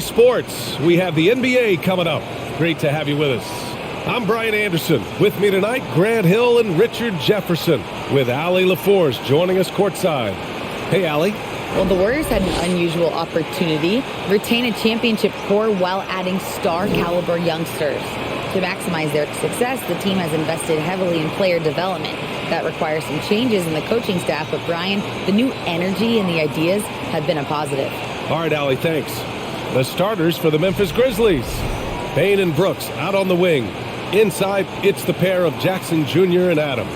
Sports. We have the NBA coming up. Great to have you with us. I'm Brian Anderson. With me tonight, Grant Hill and Richard Jefferson, with Allie LaForce joining us courtside. Hey, Allie. Well, the Warriors had an unusual opportunity to retain a championship core while adding star-caliber youngsters. To maximize their success, the team has invested heavily in player development. That requires some changes in the coaching staff, but Brian, the new energy and the ideas have been a positive. All right, Allie, thanks. The starters for the Memphis Grizzlies. Payne and Brooks out on the wing. Inside, it's the pair of Jackson Jr. and Adams.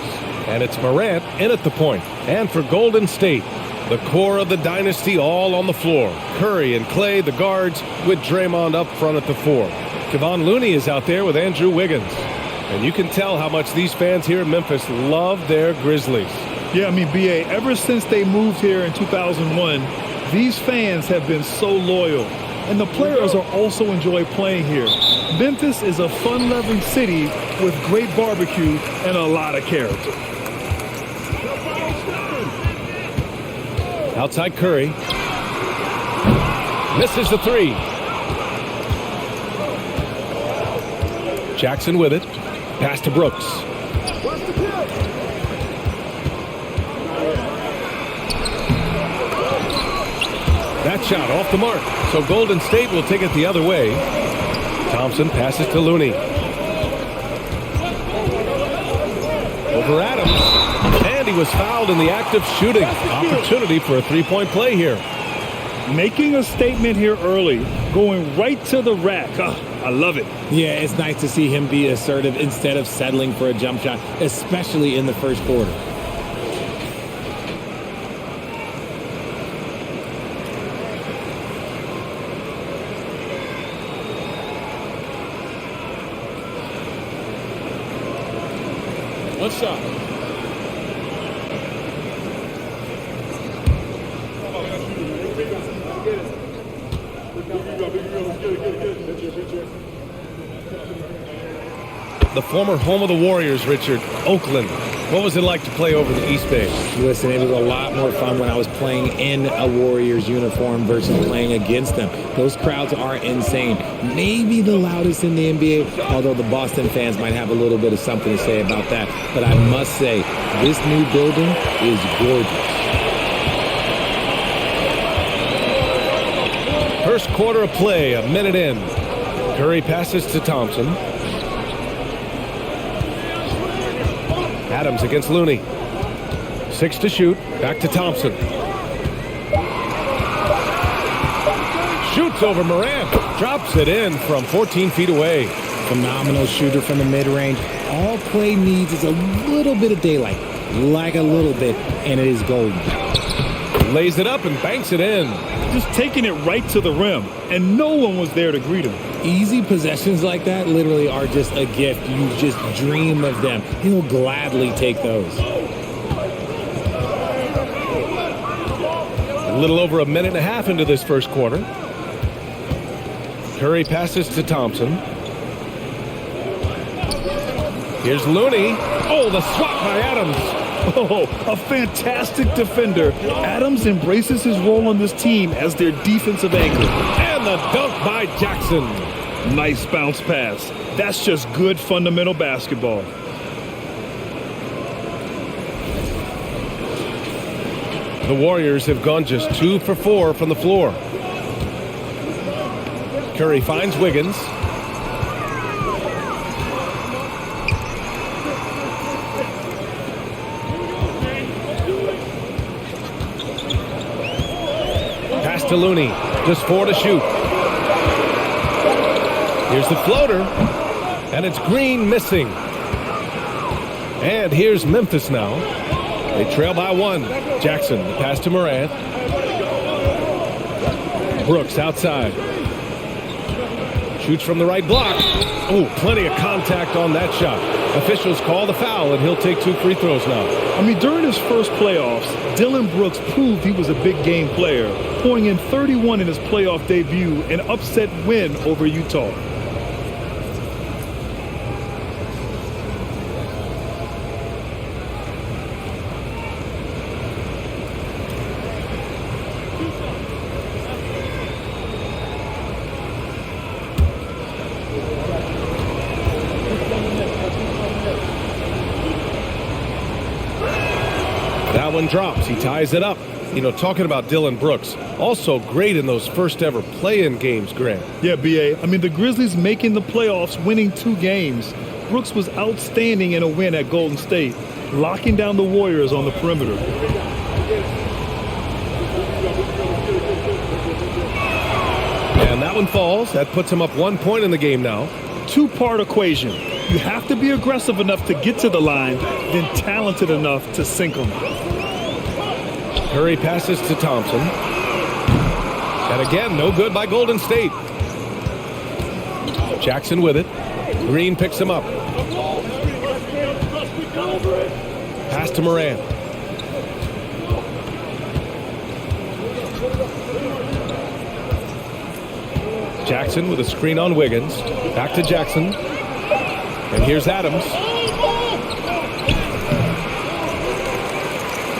And it's Morant in at the point. And for Golden State, the core of the dynasty all on the floor. Curry and Clay, the guards, with Draymond up front at the 4. Kevon Looney is out there with Andrew Wiggins. And you can tell how much these fans here in Memphis love their Grizzlies. Yeah, I mean, B.A., ever since they moved here in 2001, these fans have been so loyal. And the players are also enjoy playing here. Memphis is a fun-loving city with great barbecue and a lot of character. Outside Curry. Misses the 3. Jackson with it. Pass to Brooks. That shot off the mark. So Golden State will take it the other way. Thompson passes to Looney. Over Adams. And he was fouled in the act of shooting. Opportunity for a three-point play here. Making a statement here early. Going right to the rack. I love it. Yeah, it's nice to see him be assertive instead of settling for a jump shot, especially in the first quarter. One shot. The former home of the Warriors, Richard, Oakland. What was it like to play over the East Bay? Listen, it was a lot more fun when I was playing in a Warriors uniform versus playing against them. Those crowds are insane. Maybe the loudest in the NBA, although the Boston fans might have a little bit of something to say about that. But I must say, this new building is gorgeous. First quarter of play, a minute in. Curry passes to Thompson. Adams against Looney. 6 to shoot. Back to Thompson. Shoots over Morant. Drops it in from 14 feet away. Phenomenal shooter from the mid-range. All Clay needs is a little bit of daylight. Like a little bit, and it is golden. Lays it up and banks it in. Just taking it right to the rim, and no one was there to greet him. Easy possessions like that literally are just a gift. You just dream of them. He'll gladly take those. A little over a minute and a half into this first quarter. Curry passes to Thompson. Here's Looney. Oh, the swat by Adams. Oh, a fantastic defender. Adams embraces his role on this team as their defensive anchor. And the dunk by Jackson. Nice bounce pass. That's just good fundamental basketball. The Warriors have gone just 2 for 4 from the floor. Curry finds Wiggins. Pass to Looney. Just 4 to shoot. Here's the floater. And it's Green missing. And here's Memphis now. They trail by 1. Jackson, the pass to Morant. Brooks outside. Shoots from the right block. Oh, plenty of contact on that shot. Officials call the foul, and he'll take 2 free throws now. I mean, during his first playoffs, Dillon Brooks proved he was a big game player, pouring in 31 in his playoff debut, an upset win over Utah. one drops. He ties it up. You know, talking about Dillon Brooks, also great in those first ever play-in games, Grant. Yeah, B.A. I mean, the Grizzlies making the playoffs, winning 2 games. Brooks was outstanding in a win at Golden State, locking down the Warriors on the perimeter. And that one falls. That puts him up 1 point in the game now. 2-part equation. You have to be aggressive enough to get to the line, then talented enough to sink them. Curry passes to Thompson. And again, no good by Golden State. Jackson with it. Green picks him up. Pass to Morant. Jackson with a screen on Wiggins. Back to Jackson. And here's Adams.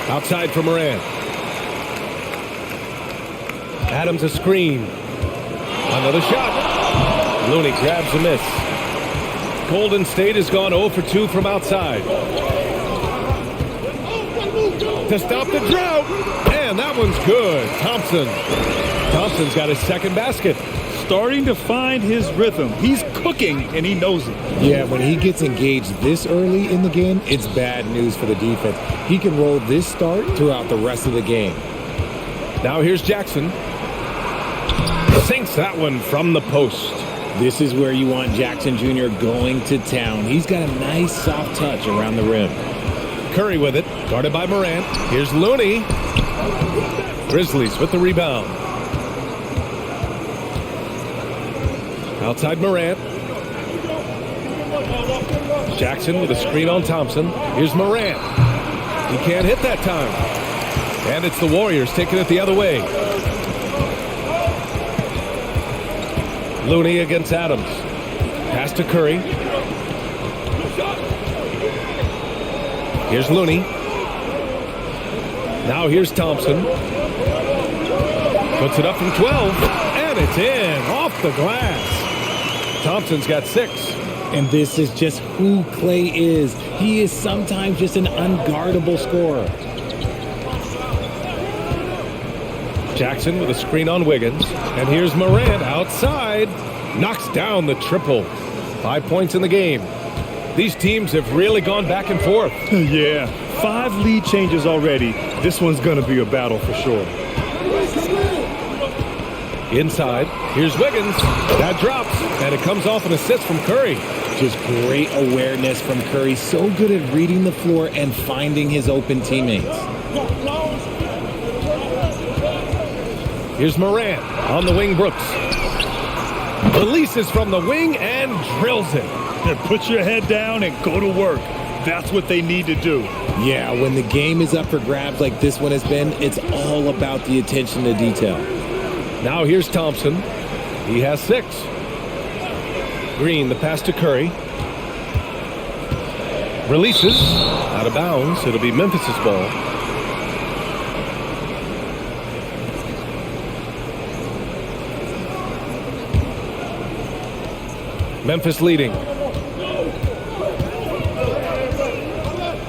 Outside for Morant. Adams a screen. Another shot. Looney grabs a miss. Golden State has gone 0 for 2 from outside. To stop the drought. And that one's good. Thompson's got his second basket. Starting to find his rhythm. He's cooking, and he knows it. Yeah, when he gets engaged this early in the game, it's bad news for the defense. He can roll this start throughout the rest of the game. Now here's Jackson. Sinks that one from the post. This is where you want Jackson Jr. going to town. He's got a nice soft touch around the rim. Curry with it, guarded by Morant. Here's Looney. Grizzlies with the rebound. Outside Morant. Jackson with a screen on Thompson. Here's Morant. He can't hit that time. And it's the Warriors taking it the other way. Looney against Adams. Pass to Curry. Here's Looney. Now here's Thompson. Puts it up from 12. And it's in. Off the glass. Thompson's got 6. And this is just who Clay is. He is sometimes just an unguardable scorer. Jackson with a screen on Wiggins. And here's Morant outside. Knocks down the triple. 5 points in the game. These teams have really gone back and forth. Yeah, 5 lead changes already. This one's going to be a battle for sure. Inside, here's Wiggins. That drops, and it comes off an assist from Curry. Just great awareness from Curry. So good at reading the floor and finding his open teammates. Here's Morant on the wing. Brooks releases from the wing and drills it. Then put your head down and go to work. That's what they need to do. Yeah, when the game is up for grabs like this one has been, it's all about the attention to detail. Now here's Thompson. He has 6. Green, the pass to Curry. Releases. Out of bounds. It'll be Memphis's ball. Memphis leading.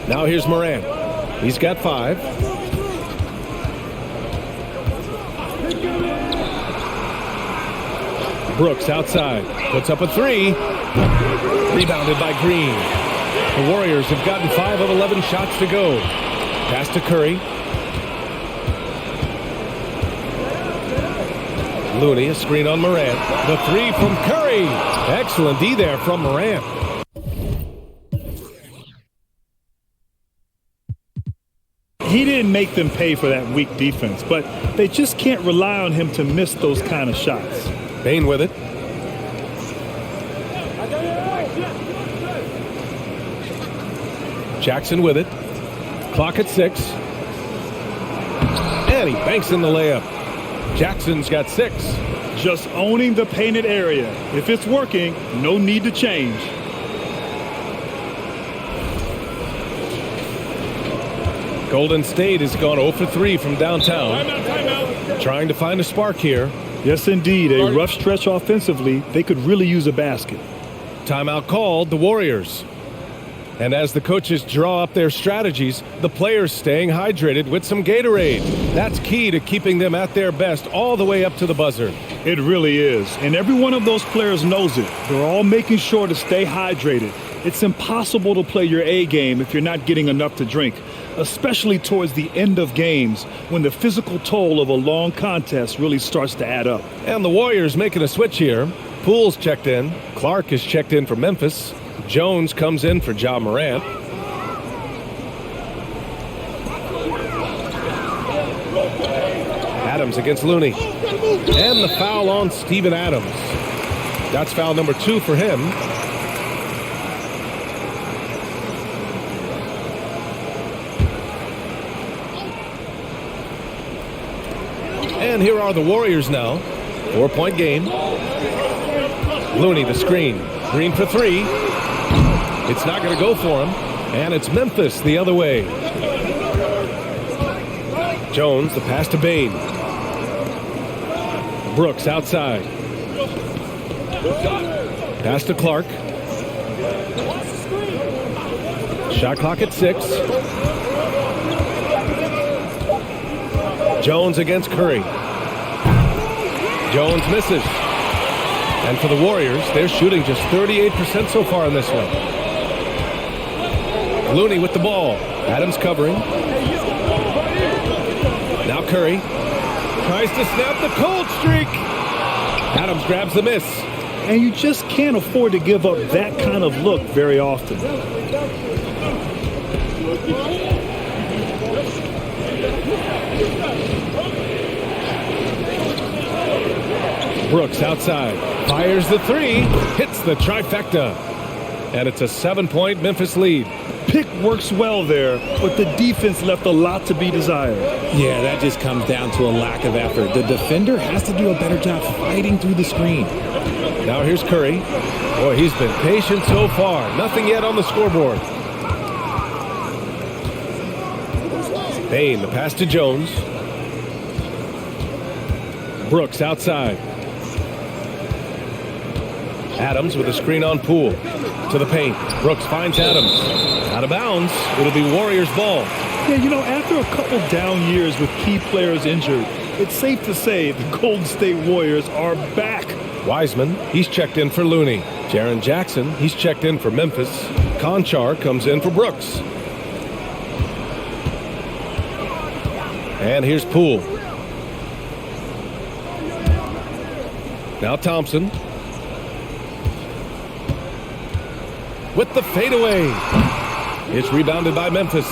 Now here's Morant. He's got 5. Brooks outside. Puts up a 3. Rebounded by Green. The Warriors have gotten 5 of 11 shots to go. Pass to Curry. Looney, a screen on Morant. The 3 from Curry. Excellent D there from Morant. He didn't make them pay for that weak defense, but they just can't rely on him to miss those kind of shots. Bain with it. Jackson with it. Clock at 6. And he banks in the layup. Jackson's got 6. Just owning the painted area. If it's working, no need to change. Golden State has gone 0 for 3 from downtown. Trying to find a spark here. Yes, indeed. A rough stretch offensively. They could really use a basket. Timeout called. The Warriors. And as the coaches draw up their strategies, the players staying hydrated with some Gatorade. That's key to keeping them at their best all the way up to the buzzer. It really is. And every one of those players knows it. They're all making sure to stay hydrated. It's impossible to play your A game if you're not getting enough to drink, especially towards the end of games when the physical toll of a long contest really starts to add up. And the Warriors making a switch here. Poole's checked in. Clark is checked in for Memphis. Jones comes in for Ja Morant. Adams against Looney. And the foul on Steven Adams. That's foul number 2 for him. And here are the Warriors now. 4-point game. Looney the screen. Green for 3. It's not going to go for him. And it's Memphis the other way. Jones, the pass to Bane. Brooks outside. Pass to Clark. Shot clock at 6. Jones against Curry. Jones misses. And for the Warriors, they're shooting just 38% so far in this one. Looney with the ball. Adams covering. Now Curry tries to snap the cold streak. Adams grabs the miss. And you just can't afford to give up that kind of look very often. Brooks outside. Fires the 3. Hits the trifecta. And it's a 7-point Memphis lead. Pick works well there, but the defense left a lot to be desired. Yeah, that just comes down to a lack of effort. The defender has to do a better job fighting through the screen. Now here's Curry. Boy, he's been patient so far. Nothing yet on the scoreboard. Bane, the pass to Jones. Brooks outside. Adams with a screen on Poole. To the paint. Brooks finds Adams. Out of bounds. It'll be Warriors ball. Yeah, you know, after a couple down years with key players injured, it's safe to say the Golden State Warriors are back. Wiseman, he's checked in for Looney. Jaren Jackson, he's checked in for Memphis. Conchar comes in for Brooks. And here's Poole. Now Thompson. With the fadeaway. It's rebounded by Memphis.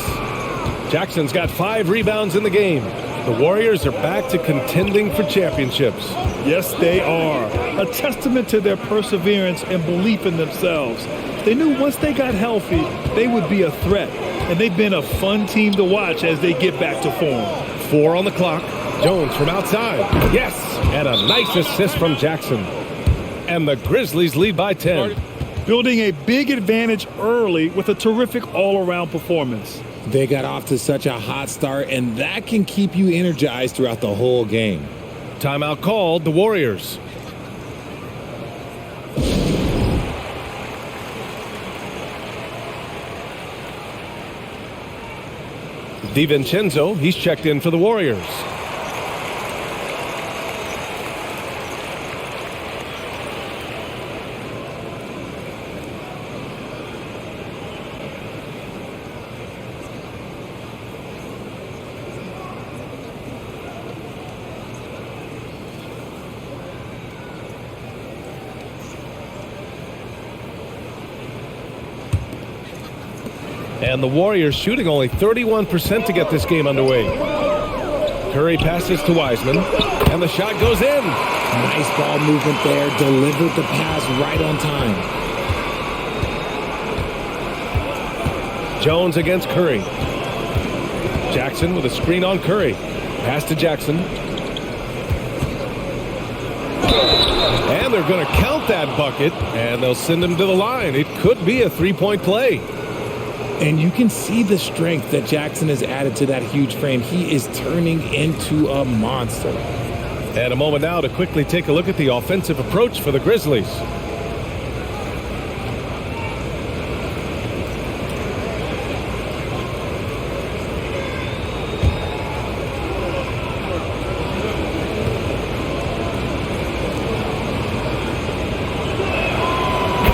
Jackson's got 5 rebounds in the game. The Warriors are back to contending for championships. Yes, they are. A testament to their perseverance and belief in themselves. They knew once they got healthy, they would be a threat. And they've been a fun team to watch as they get back to form. 4 on the clock. Jones from outside. Yes! And a nice assist from Jackson. And the Grizzlies lead by 10. Building a big advantage early with a terrific all-around performance. They got off to such a hot start, and that can keep you energized throughout the whole game. Timeout called, the Warriors. DiVincenzo, he's checked in for the Warriors. And the Warriors shooting only 31% to get this game underway. Curry passes to Wiseman, and the shot goes in. Nice ball movement there. Delivered the pass right on time. Jones against Curry. Jackson with a screen on Curry. Pass to Jackson. And they're going to count that bucket, and they'll send him to the line. It could be a 3-point play. And you can see the strength that Jackson has added to that huge frame. He is turning into a monster. And a moment now to quickly take a look at the offensive approach for the Grizzlies.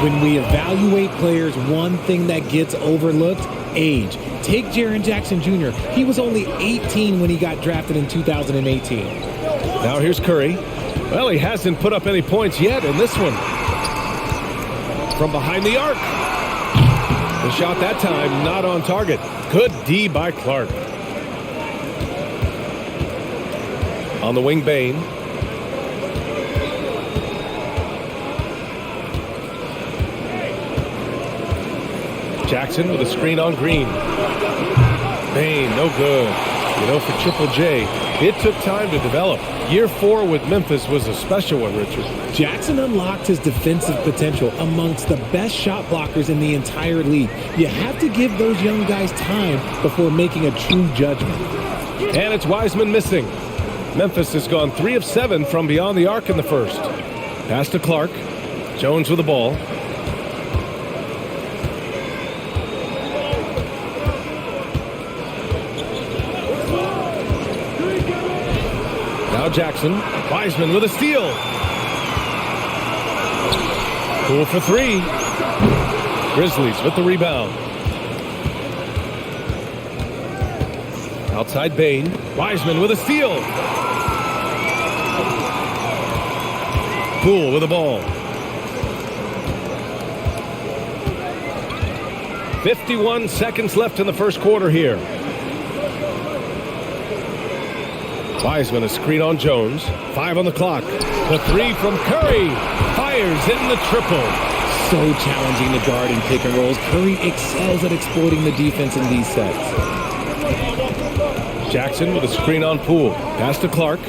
When we evaluate players, one thing that gets overlooked, age. Take Jaren Jackson Jr. He was only 18 when he got drafted in 2018. Now here's Curry. Well, he hasn't put up any points yet in this one. From behind the arc. The shot that time not on target. Good D by Clark. On the wing, Bane. Jackson with a screen on Green. Bane, no good. You know, for Triple J, it took time to develop. Year 4 with Memphis was a special one, Richard. Jackson unlocked his defensive potential amongst the best shot blockers in the entire league. You have to give those young guys time before making a true judgment. And it's Wiseman missing. Memphis has gone 3 of 7 from beyond the arc in the first. Pass to Clark. Jones with the ball. Now Jackson. Wiseman with a steal. Cool for 3. Grizzlies with the rebound. Outside Bane. Wiseman with a steal. Poole with the ball. 51 seconds left in the first quarter here. Wiseman a screen on Jones. 5 on the clock. The 3 from Curry. Fires in the triple. So challenging to guard in pick and rolls. Curry excels at exploiting the defense in these sets. Jackson with a screen on Poole. Pass to Clark.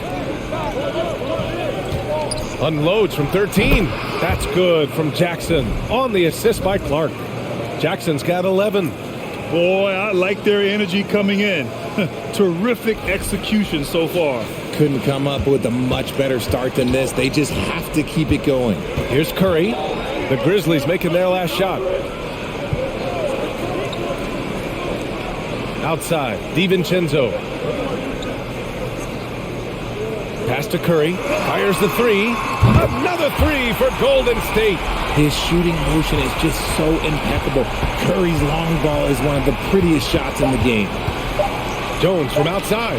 Unloads from 13. That's good from Jackson. On the assist by Clark. Jackson's got 11. Boy, I like their energy coming in. Terrific execution so far. Couldn't come up with a much better start than this. They just have to keep it going. Here's Curry. The Grizzlies making their last shot. Outside, DiVincenzo. Pass to Curry. Fires the 3. Another 3 for Golden State. His shooting motion is just so impeccable. Curry's long ball is one of the prettiest shots in the game. Jones from outside.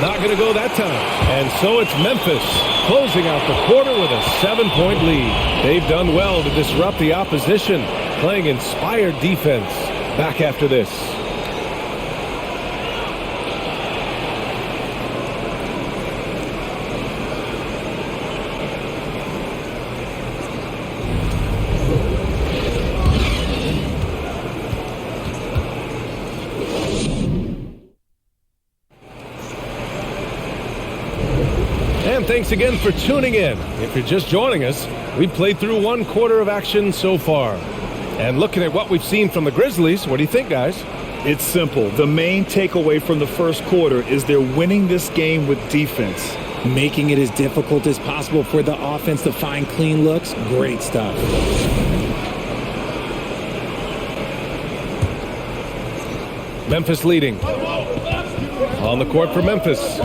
Not going to go that time. And so it's Memphis closing out the quarter with a 7-point lead. They've done well to disrupt the opposition, playing inspired defense. Back after this. Thanks again for tuning in. If you're just joining us, we've played through 1 quarter of action so far. And looking at what we've seen from the Grizzlies, what do you think, guys? It's simple. The main takeaway from the first quarter is they're winning this game with defense. Making it as difficult as possible for the offense to find clean looks. Great stuff. Memphis leading. On the court for Memphis.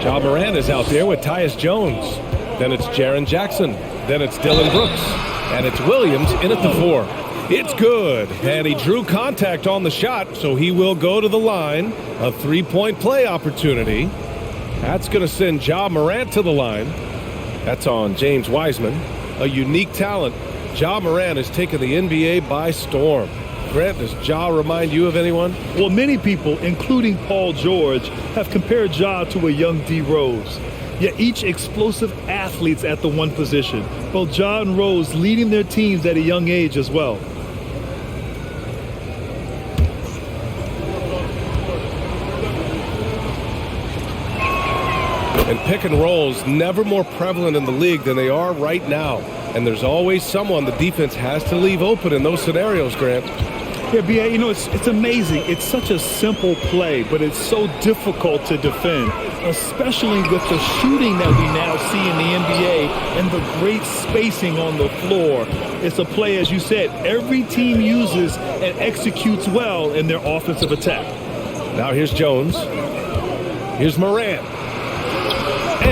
Ja Morant is out there with Tyus Jones. Then it's Jaren Jackson. Then it's Dylan Brooks. And it's Williams in at the 4. It's good. And he drew contact on the shot, so he will go to the line. A 3-point play opportunity. That's going to send Ja Morant to the line. That's on James Wiseman. A unique talent. Ja Morant has taken the NBA by storm. Grant, does Ja remind you of anyone? Well, many people, including Paul George, have compared Ja to a young D. Rose. Yet each explosive athletes at the one position. Both Ja and Rose leading their teams at a young age as well. And pick and rolls never more prevalent in the league than they are right now. And there's always someone the defense has to leave open in those scenarios, Grant. Yeah, B.A., you know, it's amazing. It's such a simple play, but it's so difficult to defend, especially with the shooting that we now see in the NBA and the great spacing on the floor. It's a play, as you said, every team uses and executes well in their offensive attack. Now here's Jones. Here's Morant.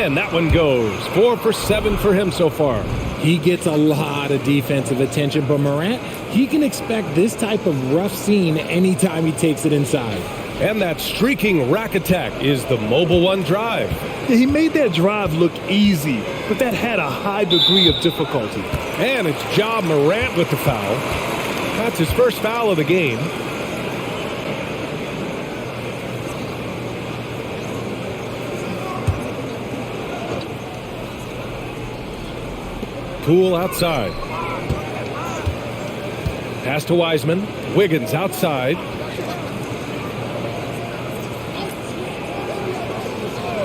And that one goes. 4 for 7 for him so far. He gets a lot of defensive attention, but Morant, he can expect this type of rough scene anytime he takes it inside. And that streaking rack attack is the mobile one drive. Yeah, he made that drive look easy, but that had a high degree of difficulty. And it's Ja Morant with the foul. That's his first foul of the game. Poole outside. Pass to Wiseman. Wiggins outside.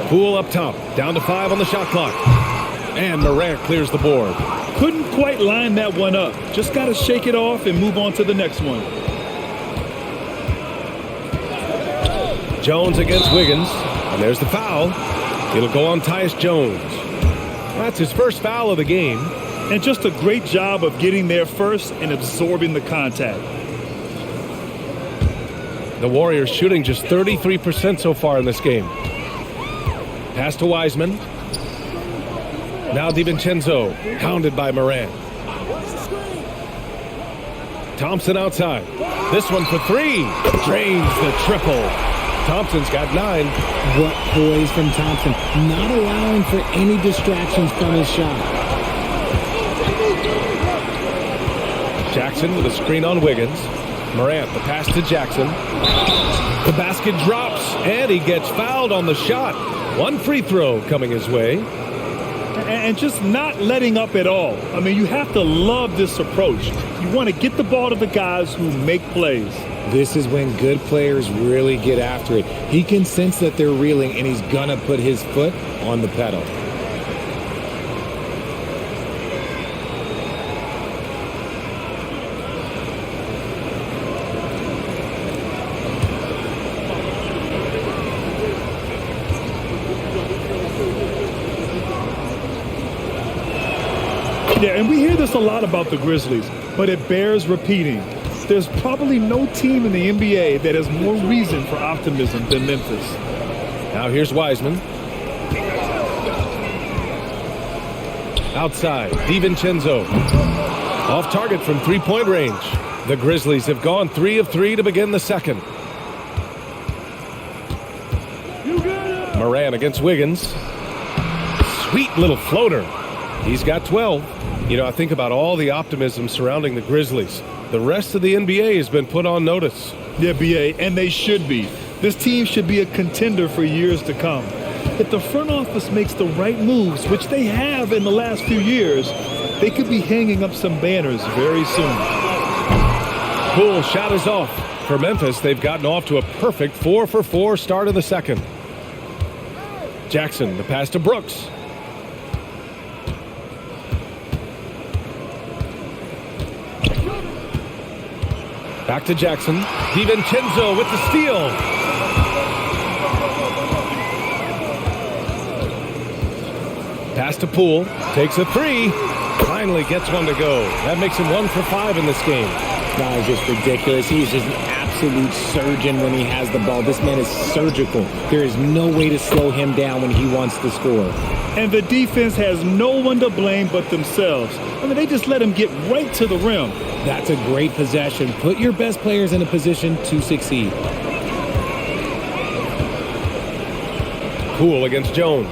Poole up top. Down to 5 on the shot clock. And Morant clears the board. Couldn't quite line that one up. Just got to shake it off and move on to the next one. Jones against Wiggins. And there's the foul. It'll go on Tyus Jones. That's his first foul of the game. And just a great job of getting there first and absorbing the contact. The Warriors shooting just 33% so far in this game. Pass to Wiseman. Now DiVincenzo, hounded by Morant. Thompson outside. This one for 3. Drains the triple. Thompson's got 9. What poise from Thompson, not allowing for any distractions from his shot. Jackson with a screen on Wiggins. Morant, the pass to Jackson. The basket drops, and he gets fouled on the shot. 1 free throw coming his way. And just not letting up at all. I mean, you have to love this approach. You want to get the ball to the guys who make plays. This is when good players really get after it. He can sense that they're reeling, and he's going to put his foot on the pedal. Yeah, and we hear this a lot about the Grizzlies, but it bears repeating. There's probably no team in the NBA that has more reason for optimism than Memphis. Now here's Wiseman. Outside, DiVincenzo. Off target from 3-point range. The Grizzlies have gone 3 of 3 to begin the second. Morant against Wiggins. Sweet little floater. He's got 12. You know, I think about all the optimism surrounding the Grizzlies. The rest of the NBA has been put on notice. Yeah, BA, and they should be. This team should be a contender for years to come. If the front office makes the right moves, which they have in the last few years, they could be hanging up some banners very soon. Poole shot is off. For Memphis, they've gotten off to a perfect 4 for 4 start of the second. Jackson, the pass to Brooks. Back to Jackson. DiVincenzo with the steal. Pass to Poole. Takes a 3. Finally gets one to go. That makes him 1 for 5 in this game. That is just ridiculous. He's just an absolute surgeon when he has the ball. This man is surgical. There is no way to slow him down when he wants to score. And the defense has no one to blame but themselves. I mean, they just let him get right to the rim. That's a great possession. Put your best players in a position to succeed. Poole against Jones.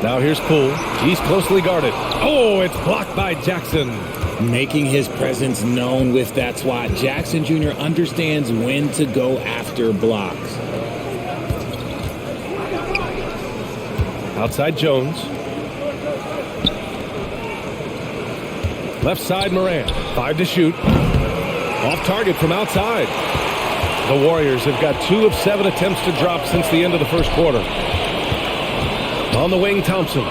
Now here's Poole. He's closely guarded. Oh, it's blocked by Jackson. Making his presence known with that swat. Jackson Jr. understands when to go after blocks. Outside Jones. Left side Morant. 5 to shoot. Off target from outside. The Warriors have got 2 of 7 attempts to drop since the end of the first quarter. On the wing, Thompson.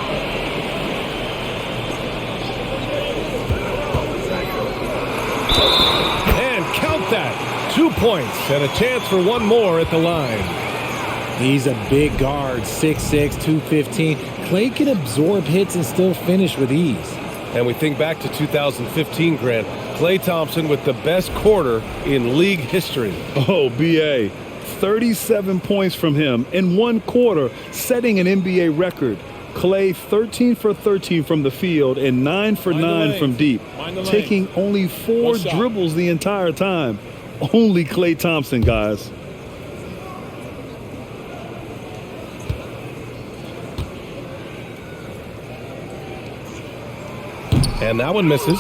And count that. 2 points and a chance for one more at the line. He's a big guard, 6'6", 215. Clay can absorb hits and still finish with ease. And we think back to 2015, Grant. Klay Thompson with the best quarter in league history. Oh, BA. 37 points from him in one quarter, setting an NBA record. Clay 13 for 13 from the field and 9 for 9 from deep, taking only 4 dribbles the entire time. Only Klay Thompson, guys. And that one misses.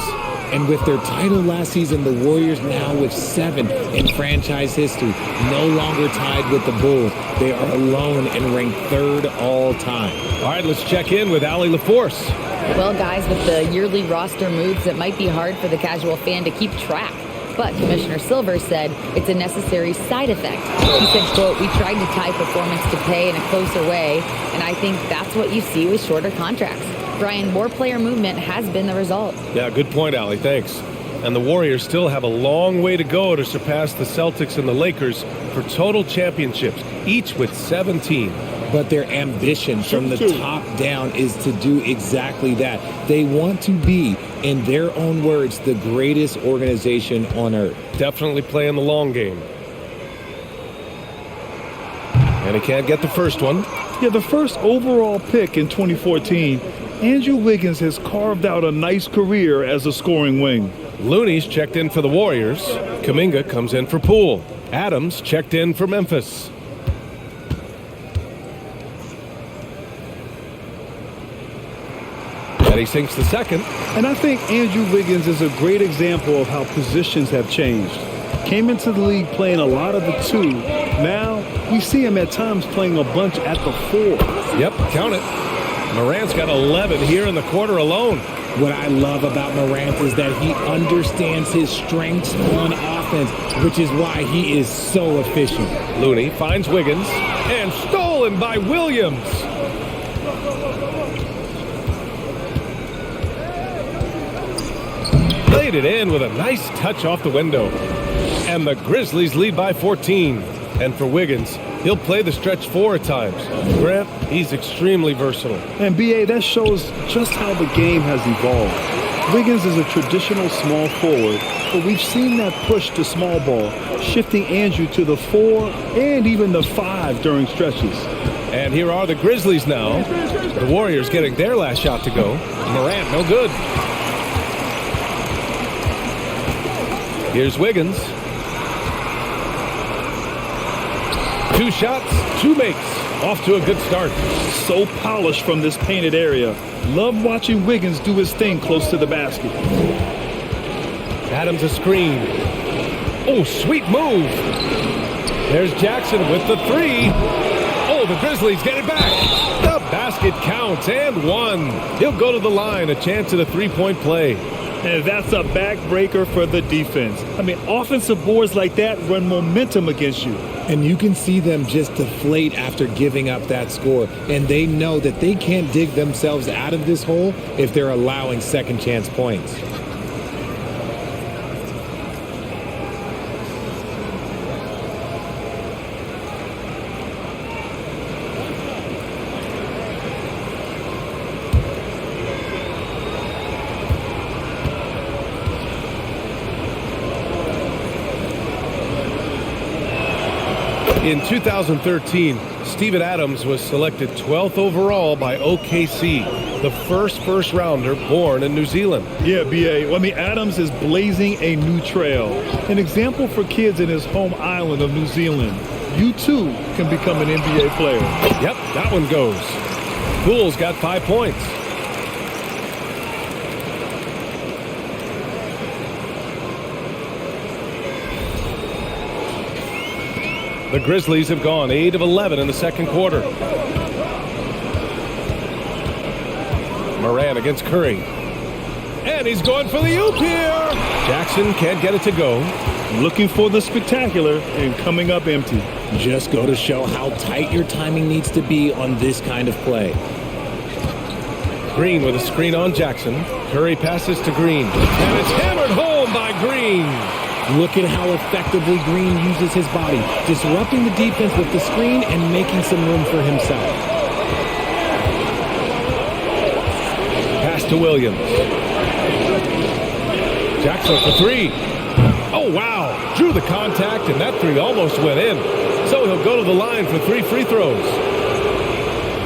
And with their title last season, the Warriors now with 7 in franchise history, no longer tied with the Bulls. They are alone and ranked 3rd all time. All right, let's check in with Allie LaForce. Well, guys, with the yearly roster moves, it might be hard for the casual fan to keep track. But Commissioner Silver said it's a necessary side effect. He said, quote, "We tried to tie performance to pay in a closer way, and I think that's what you see with shorter contracts." Brian, more player movement has been the result. Yeah, good point, Allie. Thanks. And the Warriors still have a long way to go to surpass the Celtics and the Lakers for total championships, each with 17. But their ambition from the top down is to do exactly that. They want to be, in their own words, the greatest organization on earth. Definitely playing the long game. And he can't get the first one. Yeah, the first overall pick in 2014, Andrew Wiggins has carved out a nice career as a scoring wing. Looney's checked in for the Warriors. Kuminga comes in for Poole. Adams checked in for Memphis. And he sinks the second. And I think Andrew Wiggins is a great example of how positions have changed. Came into the league playing a lot of the 2. Now we see him at times playing a bunch at the 4. Yep, count it. Morant's got 11 here in the quarter alone. What I love about Morant is that he understands his strengths on offense, which is why he is so efficient. Looney finds Wiggins and stolen by Williams. Laid it in with a nice touch off the window. And the Grizzlies lead by 14. And for Wiggins, he'll play the stretch 4 at times. Grant, he's extremely versatile. And B.A., that shows just how the game has evolved. Wiggins is a traditional small forward, but we've seen that push to small ball, shifting Andrew to the 4 and even the 5 during stretches. And here are the Grizzlies now. The Warriors getting their last shot to go. Morant, no good. Here's Wiggins. 2 shots, 2 makes. Off to a good start. So polished from this painted area. Love watching Wiggins do his thing close to the basket. Adams a screen. Oh, sweet move. There's Jackson with the 3. Oh, the Grizzlies get it back. The basket counts and 1. He'll go to the line, a chance at a 3-point play. And that's a backbreaker for the defense. I mean, offensive boards like that run momentum against you. And you can see them just deflate after giving up that score. And they know that they can't dig themselves out of this hole if they're allowing second chance points. In 2013, Steven Adams was selected 12th overall by OKC, the first rounder born in New Zealand. Yeah, B.A. Well, I mean, Adams is blazing a new trail. An example for kids in his home island of New Zealand. You, too, can become an NBA player. Yep, that one goes. Poole's got 5 points. The Grizzlies have gone 8 of 11 in the second quarter. Morant against Curry. And he's going for the oop here. Jackson can't get it to go. Looking for the spectacular and coming up empty. Just go to show how tight your timing needs to be on this kind of play. Green with a screen on Jackson. Curry passes to Green. And it's hammered home by Green. Look at how effectively Green uses his body, disrupting the defense with the screen and making some room for himself. Pass to Williams. Jackson for 3. Oh, wow. Drew the contact, and that three almost went in. So he'll go to the line for 3 free throws.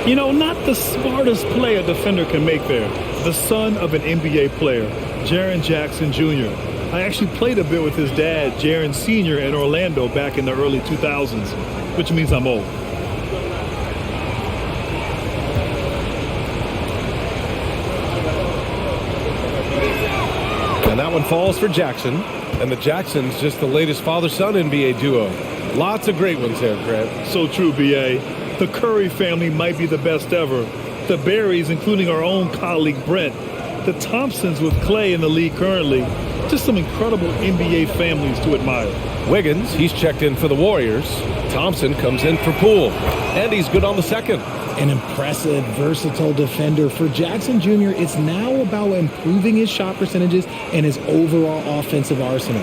You know, not the smartest play a defender can make there. The son of an NBA player, Jaren Jackson Jr. I actually played a bit with his dad, Jaren Sr. in Orlando back in the early 2000s, which means I'm old. And that one falls for Jackson. And the Jackson's just the latest father-son NBA duo. Lots of great ones there, Grant. So true, B.A. The Curry family might be the best ever. The Berries, including our own colleague Brent. The Thompsons with Clay in the league currently. Just some incredible NBA families to admire. Wiggins, he's checked in for the Warriors. Thompson comes in for Poole. And he's good on the second. An impressive, versatile defender. For Jackson Jr., it's now about improving his shot percentages and his overall offensive arsenal.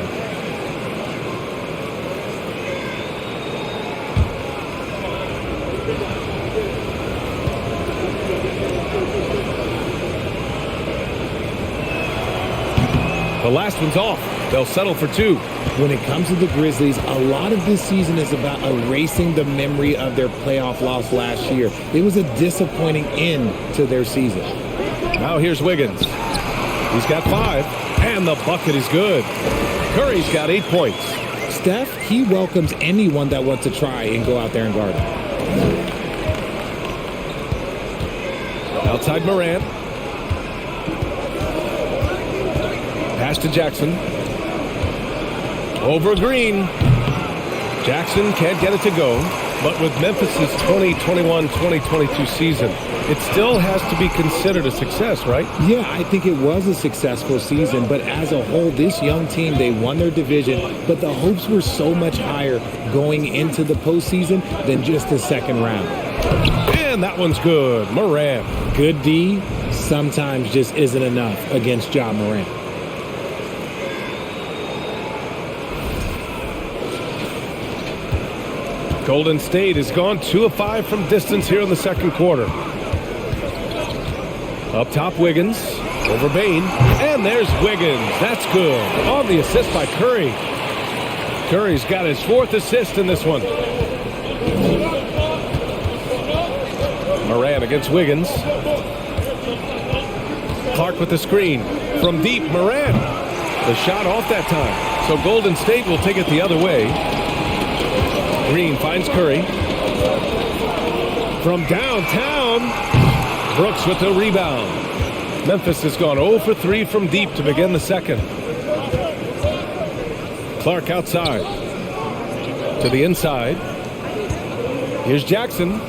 The last one's off. They'll settle for 2. When it comes to the Grizzlies, a lot of this season is about erasing the memory of their playoff loss last year. It was a disappointing end to their season. Now here's Wiggins. He's got 5, and the bucket is good. Curry's got 8 points. Steph, he welcomes anyone that wants to try and go out there and guard him. Outside Morant. Pass to Jackson. Over Green. Jackson can't get it to go, but with Memphis' 2021-2022 season, it still has to be considered a success, right? Yeah, I think it was a successful season, but as a whole, this young team, they won their division, but the hopes were so much higher going into the postseason than just the second round. And that one's good. Morant. Good D sometimes just isn't enough against Ja Morant. Golden State has gone 2 of 5 from distance here in the second quarter. Up top, Wiggins. Over Bane. And there's Wiggins. That's good. On the assist by Curry. Curry's got his 4th assist in this one. Morant against Wiggins. Clark with the screen. From deep, Morant. The shot off that time. So Golden State will take it the other way. Green finds Curry. From downtown, Brooks with the rebound. Memphis has gone 0 for 3 from deep to begin the second. Clark outside. To the inside. Here's Jackson.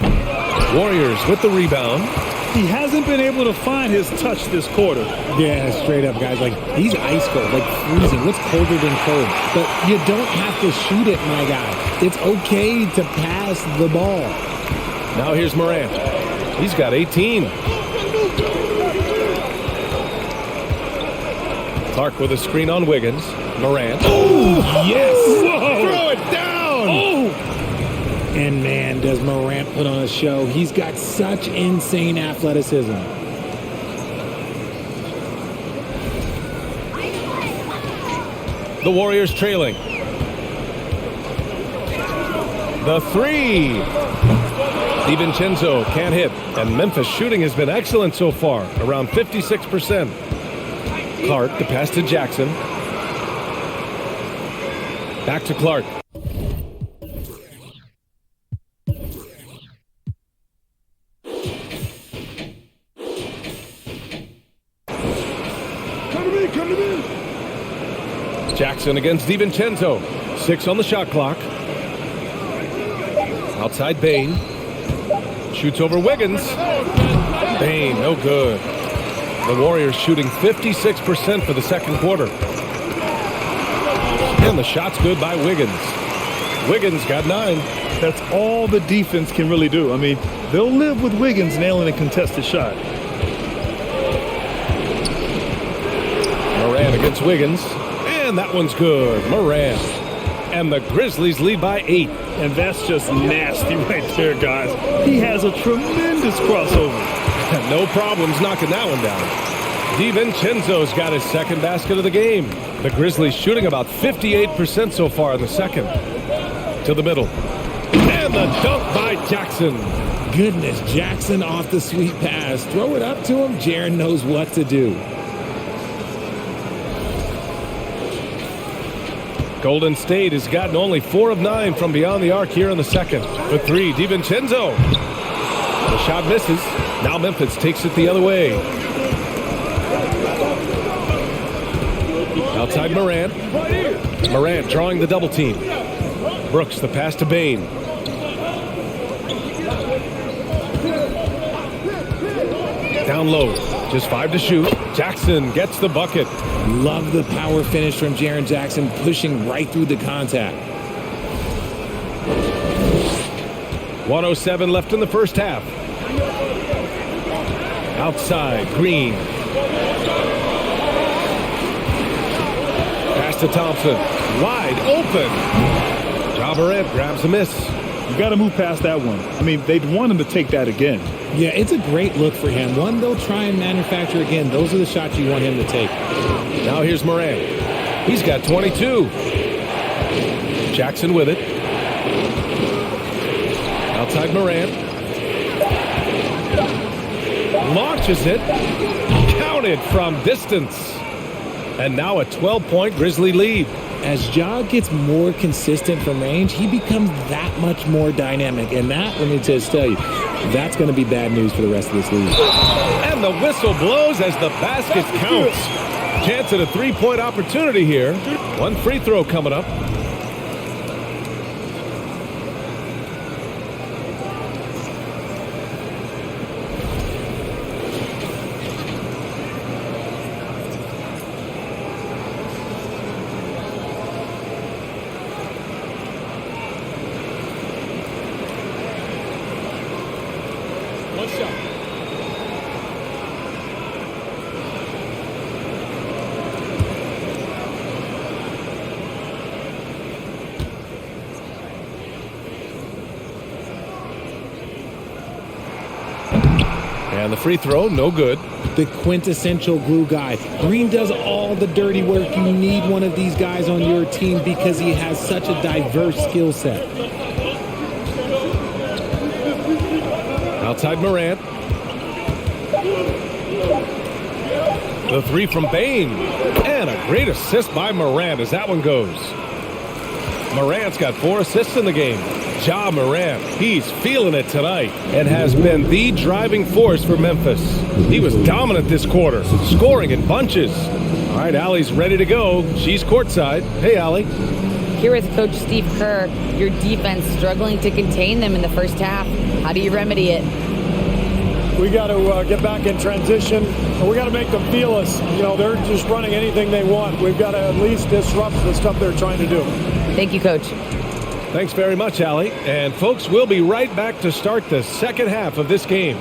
Warriors with the rebound. He hasn't been able to find his touch this quarter. Yeah, straight up, guys. Like, he's ice cold, like freezing. What's colder than cold? But you don't have to shoot it, my guy. It's okay to pass the ball. Now here's Morant. He's got 18. Clark with a screen on Wiggins. Morant. Oh, yes. Whoa. Throw it down. Oh. And, man, does Morant put on a show. He's got such insane athleticism. The Warriors trailing. The 3. DiVincenzo can't hit. And Memphis shooting has been excellent so far. Around 56%. Clark, the pass to Jackson. Back to Clark. Jackson against DiVincenzo. 6 on the shot clock. Outside Bane. Shoots over Wiggins. Bane, no good. The Warriors shooting 56% for the second quarter. And the shot's good by Wiggins. Wiggins got 9. That's all the defense can really do. I mean, they'll live with Wiggins nailing a contested shot. Morant against Wiggins. And that one's good. Morant. And the Grizzlies lead by 8. And that's just nasty right there, guys. He has a tremendous crossover. No problems knocking that one down. DiVincenzo's got his second basket of the game. The Grizzlies shooting about 58% so far in the second. To the middle. And the dunk by Jackson. Goodness, Jackson off the sweet pass. Throw it up to him. Jaren knows what to do. Golden State has gotten only 4 of 9 from beyond the arc here in the second. For 3, DiVincenzo. The shot misses. Now Memphis takes it the other way. Outside Morant. Morant drawing the double team. Brooks, the pass to Bane. Down low. Just 5 to shoot. Jackson gets the bucket. Love the power finish from Jaren Jackson, pushing right through the contact. 1:07 left in the first half. Outside, Green. Pass to Thompson. Wide open. Ja Morant grabs a miss. You got to move past that one. I mean, they'd want him to take that again. Yeah, it's a great look for him. One they'll try and manufacture again. Those are the shots you want him to take. Now here's Morant. He's got 22. Jackson with it. Outside Morant. Launches it. Counted from distance. And now a 12-point Grizzly lead. As Ja gets more consistent from range, he becomes that much more dynamic. And that, let me just tell you, that's going to be bad news for the rest of this league. And the whistle blows as the basket counts. Chance at a 3-point opportunity here. One free throw coming up. And the free throw, no good. The quintessential glue guy. Green does all the dirty work. You need one of these guys on your team because he has such a diverse skill set. Outside Morant. The 3 from Bane. And a great assist by Morant as that one goes. Morant's got 4 assists in the game. Ja Morant, he's feeling it tonight and has been the driving force for Memphis. He was dominant this quarter, scoring in bunches. All right, Allie's ready to go. She's courtside. Hey, Allie. Here with Coach Steve Kerr, your defense struggling to contain them in the first half. How do you remedy it? We got to get back in transition, and we got to make them feel us. You know, they're just running anything they want. We've got to at least disrupt the stuff they're trying to do. Thank you, Coach. Thanks very much, Allie. And folks, we'll be right back to start the second half of this game.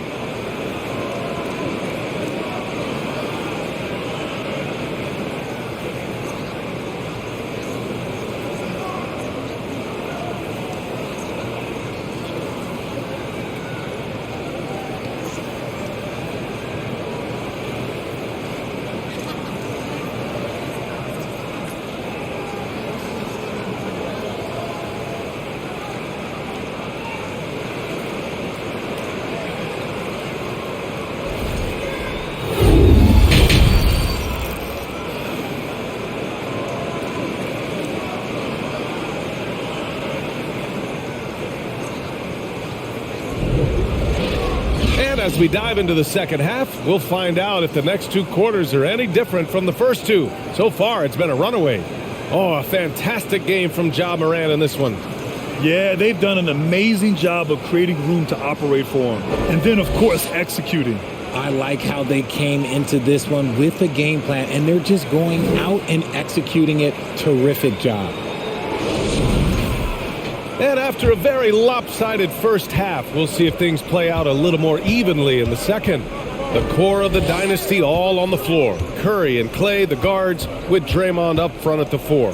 As we dive into the second half, we'll find out if the next 2 quarters are any different from the first 2. So far, it's been a runaway. Oh, a fantastic game from Ja Morant in this one. Yeah, they've done an amazing job of creating room to operate for him. And then, of course, executing. I like how they came into this one with a game plan, and they're just going out and executing it. Terrific job. And after a very lopsided first half, we'll see if things play out a little more evenly in the second. The core of the dynasty all on the floor. Curry and Clay, the guards, with Draymond up front at the 4.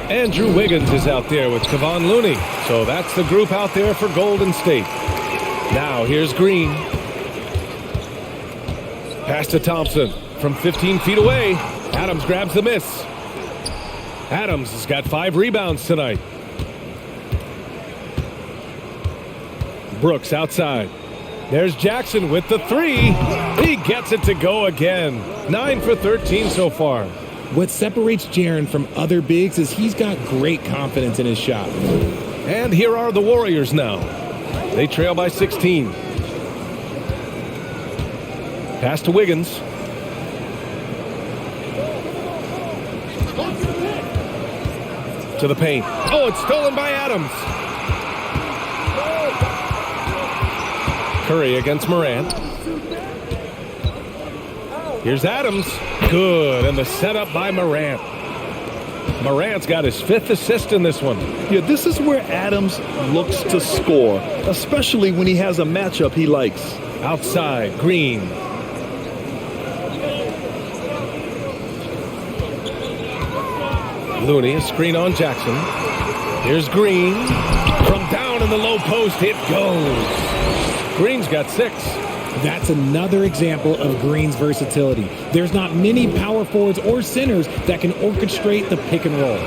Andrew Wiggins is out there with Kevon Looney. So that's the group out there for Golden State. Now here's Green. Pass to Thompson. from 15 feet away. Adams grabs the miss. Adams has got 5 rebounds tonight. Brooks outside. There's Jackson with the 3. He gets it to go again. 9 for 13 so far. What separates Jaren from other bigs is he's got great confidence in his shot. And here are the Warriors now. They trail by 16. Pass to Wiggins. To the paint. Oh, it's stolen by Adams. Curry against Morant. Here's Adams. Good, and the setup by Morant. Morant's got his 5th assist in this one. Yeah, this is where Adams looks to score, especially when he has a matchup he likes. Outside, Green. Looney, a screen on Jackson. Here's Green. From down in the low post, it goes. Green's got 6. That's another example of Green's versatility. There's not many power forwards or centers that can orchestrate the pick and roll.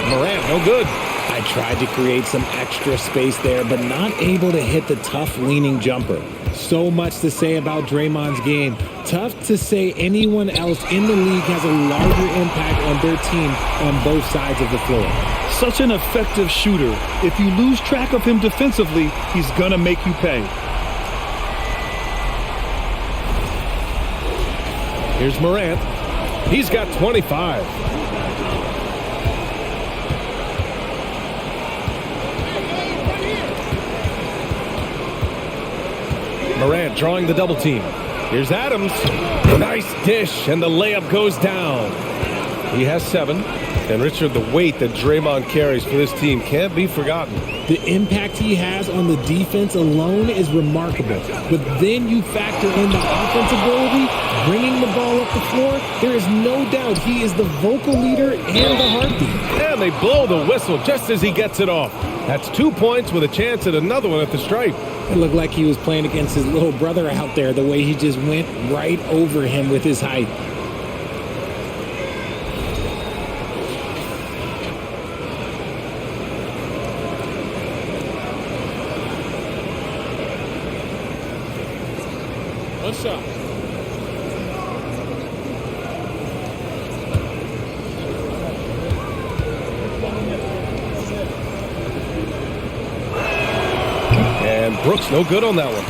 Morant, no good. I tried to create some extra space there, but not able to hit the tough leaning jumper. So much to say about Draymond's game. Tough to say anyone else in the league has a larger impact on their team on both sides of the floor. Such an effective shooter. If you lose track of him defensively, he's gonna make you pay. Here's Morant. He's got 25. Morant drawing the double team. Here's Adams. Nice dish, and the layup goes down. He has 7. And Richard, the weight that Draymond carries for this team can't be forgotten. The impact he has on the defense alone is remarkable. But then you factor in the offensive ability, bringing the ball up the floor. There is no doubt he is the vocal leader and the heartbeat. And they blow the whistle just as he gets it off. That's 2 points with a chance at another one at the stripe. It looked like he was playing against his little brother out there, the way he just went right over him with his height. What's up? And Brooks no good on that one.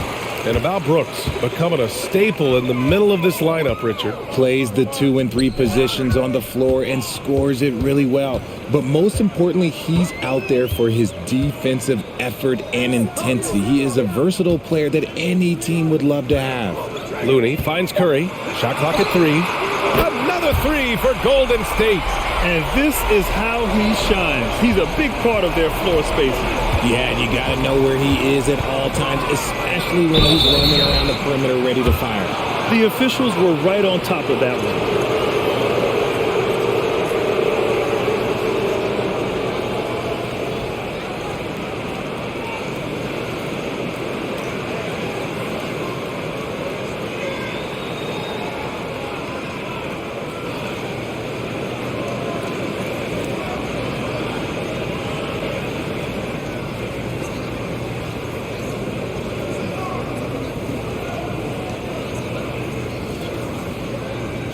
And about Brooks, becoming a staple in the middle of this lineup, Richard. Plays the 2 and 3 positions on the floor and scores it really well. But most importantly, he's out there for his defensive effort and intensity. He is a versatile player that any team would love to have. Looney finds Curry. Shot clock at 3. Another 3 for Golden State. And this is how he shines. He's a big part of their floor spacing. Yeah, and you got to know where he is at all times, especially when he's roaming around the perimeter ready to fire. The officials were right on top of that one.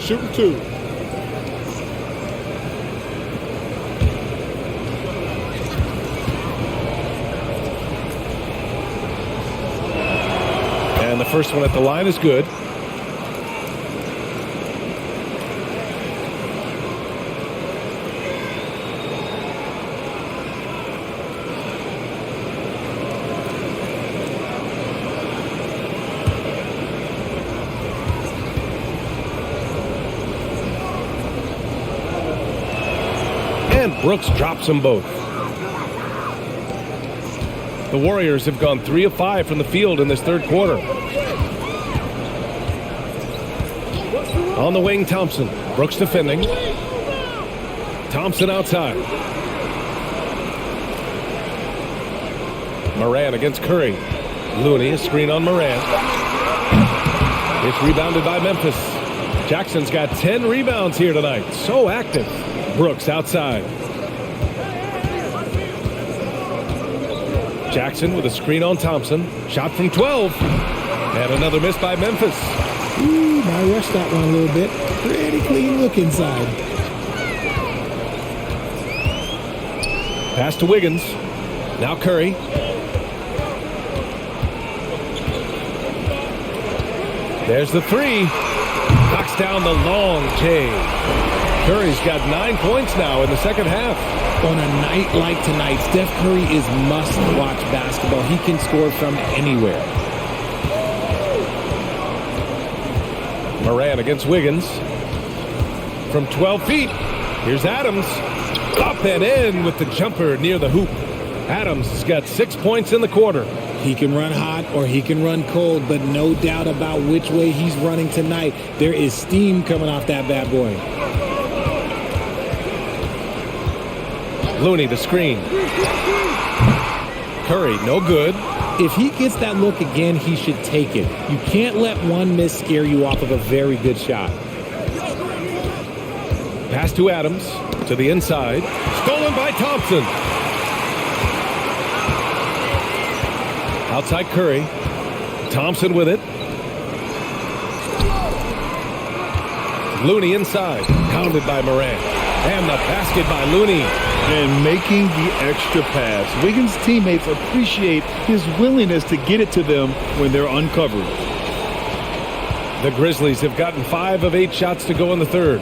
Shooting 2. And the first one at the line is good. And Brooks drops them both. The Warriors have gone 3 of 5 from the field in this third quarter. On the wing, Thompson. Brooks defending. Thompson outside. Morant against Curry. Looney, a screen on Morant. It's rebounded by Memphis. Jackson's got 10 rebounds here tonight. So active. Brooks outside. Jackson with a screen on Thompson. Shot from 12. And another miss by Memphis. Ooh, I rushed that one a little bit. Pretty clean look inside. Pass to Wiggins. Now Curry. There's the three. Knocks down the long J. Curry's got 9 points now in the second half. On a night like tonight, Steph Curry is must-watch basketball. He can score from anywhere. Morant against Wiggins. From 12 feet. Here's Adams. Up and in with the jumper near the hoop. Adams has got 6 points in the quarter. He can run hot or he can run cold, but no doubt about which way he's running tonight. There is steam coming off that bad boy. Looney the screen. Curry, no good. If he gets that look again, he should take it. You can't let one miss scare you off of a very good shot. Pass to Adams. To the inside. Stolen by Thompson. Outside Curry. Thompson with it. Looney inside. Pounded by Morant. And the basket by Looney. And making the extra pass. Wiggins' teammates appreciate his willingness to get it to them when they're uncovered. The Grizzlies have gotten 5 of 8 shots to go in the third.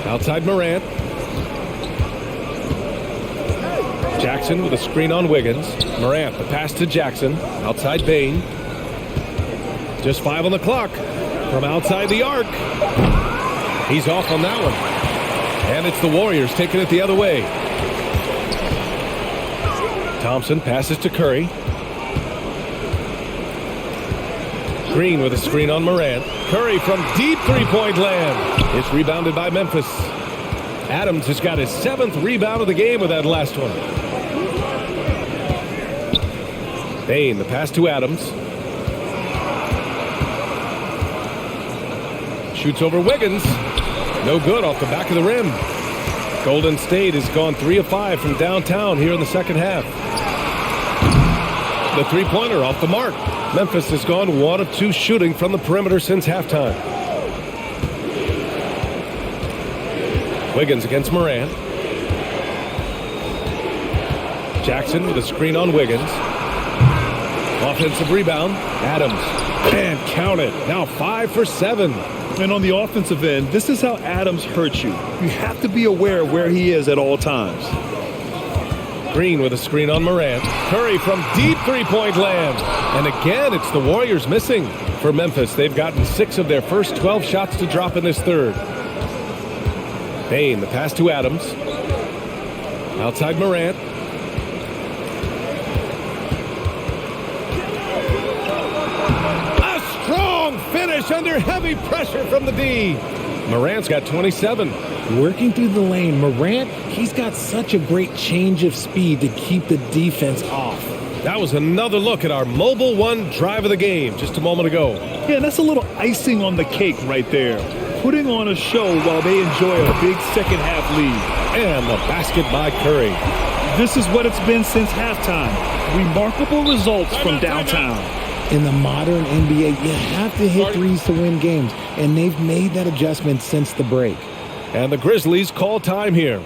Outside Morant. Jackson with a screen on Wiggins. Morant, the pass to Jackson. Outside Bane. Just 5 on the clock. From outside the arc. He's off on that one. And it's the Warriors taking it the other way. Thompson passes to Curry. Green with a screen on Morant. Curry from deep three-point land. It's rebounded by Memphis. Adams has got his 7th rebound of the game with that last one. Bane, the pass to Adams. Shoots over Wiggins. No good off the back of the rim. Golden State has gone 3 of 5 from downtown here in the second half. The three-pointer off the mark. Memphis has gone 1 of 2 shooting from the perimeter since halftime. Wiggins against Morant. Jackson with a screen on Wiggins. Offensive rebound. Adams. And count it. Now 5 for 7. And on the offensive end, this is how Adams hurts you. You have to be aware of where he is at all times. Green with a screen on Morant. Curry from deep three-point land. And again, it's the Warriors missing. For Memphis, they've gotten 6 of their first 12 shots to drop in this third. Bane, the pass to Adams. Outside Morant. A strong finish under heavy pressure from the D. Morant's got 27. Working through the lane, Morant, he's got such a great change of speed to keep the defense off. That was another look at our Mobile One drive of the game just a moment ago. Yeah, that's a little icing on the cake right there. Putting on a show while they enjoy a big second half lead. And the basket by Curry. This is what it's been since halftime. Remarkable results from downtown. In the modern NBA, you have to hit threes to win games, and they've made that adjustment since the break. And the Grizzlies call time here.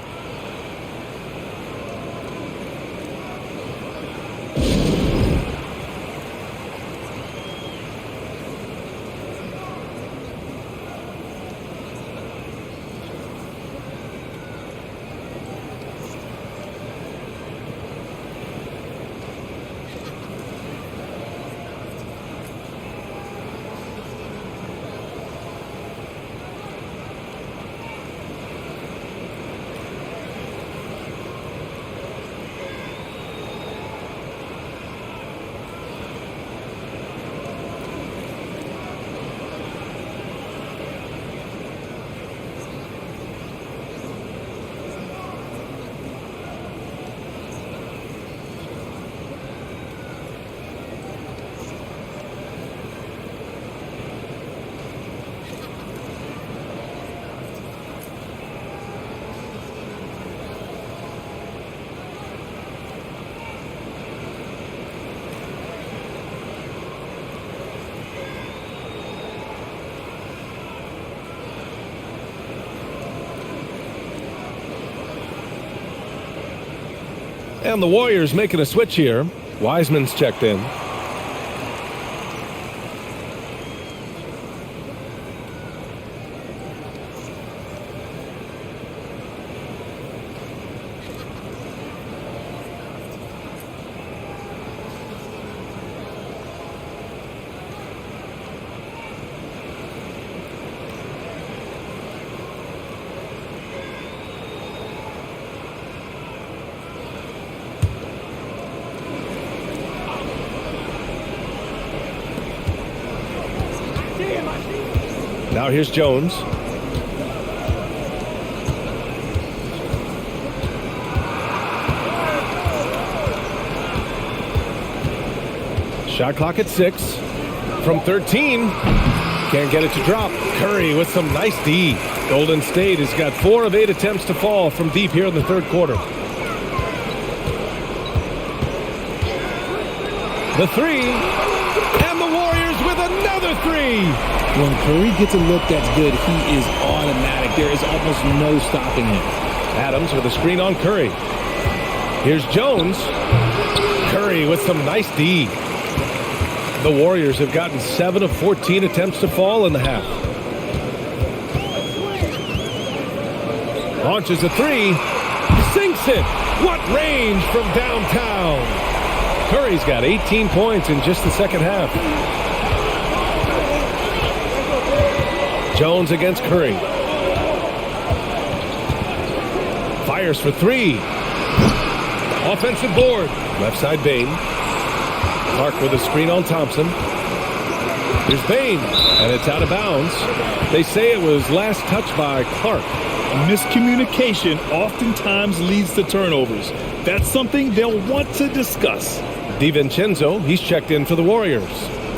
And the Warriors making a switch here. Wiseman's checked in. Now here's Jones. Shot clock at 6. From 13. Can't get it to drop. Curry with some nice D. Golden State has got 4 of 8 attempts to fall from deep here in the third quarter. The 3. And the Warriors with another 3. When Curry gets a look that's good, he is automatic. There is almost no stopping him. Adams with a screen on Curry. Here's Jones. Curry with some nice D. The Warriors have gotten 7 of 14 attempts to fall in the half. Launches a 3. Sinks it. What range from downtown. Curry's got 18 points in just the second half. Jones against Curry. Fires for 3. Offensive board. Left side Bane. Clark with a screen on Thompson. Here's Bane. And it's out of bounds. They say it was last touched by Clark. Miscommunication oftentimes leads to turnovers. That's something they'll want to discuss. DiVincenzo, he's checked in for the Warriors.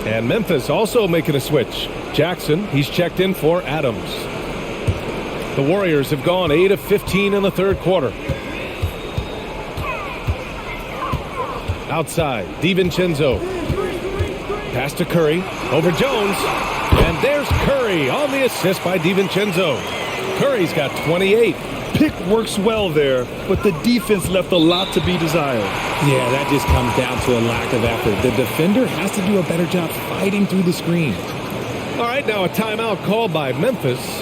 And Memphis also making a switch. Jackson, he's checked in for Adams. The Warriors have gone 8 of 15 in the third quarter. Outside, DiVincenzo. Pass to Curry, over Jones. And there's Curry on the assist by DiVincenzo. Curry's got 28. Pick works well there, but the defense left a lot to be desired. Yeah, that just comes down to a lack of effort. The defender has to do a better job fighting through the screen. All right, now a timeout called by Memphis.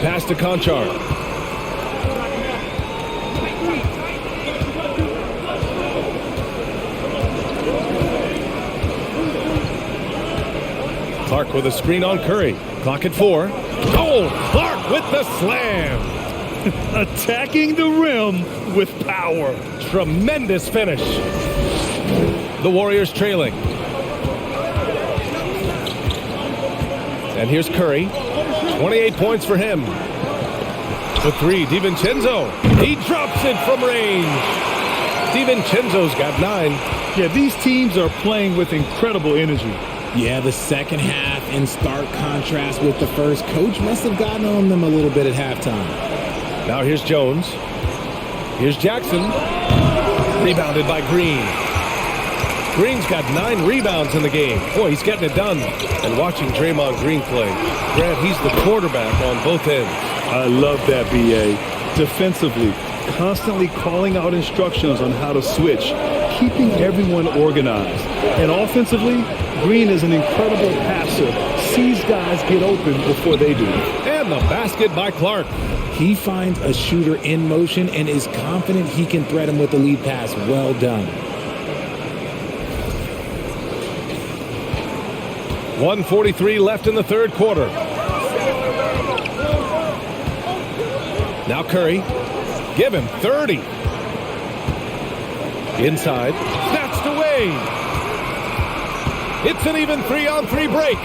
Pass to Conchar. Clark with a screen on Curry. Clock at 4. Oh, Clark with the slam. Attacking the rim with power. Tremendous finish. The Warriors trailing. And here's Curry. 28 points for him. The three, DiVincenzo. He drops it from range. DiVincenzo's got 9. Yeah, these teams are playing with incredible energy. Yeah, the second half in stark contrast with the first. Coach must have gotten on them a little bit at halftime. Now here's Jones. Here's Jackson. Rebounded by Green. Green's got 9 rebounds in the game. Boy, he's getting it done. And watching Draymond Green play, Grant, he's the quarterback on both ends. I love that, B.A. Defensively, constantly calling out instructions on how to switch, keeping everyone organized. And offensively, Green is an incredible passer, sees guys get open before they do. And the basket by Clark. He finds a shooter in motion and is confident he can thread him with the lead pass. Well done. 1:43 left in the third quarter. Now Curry. Give him 30. Inside. Snatched away. It's an even 3-on-3 break.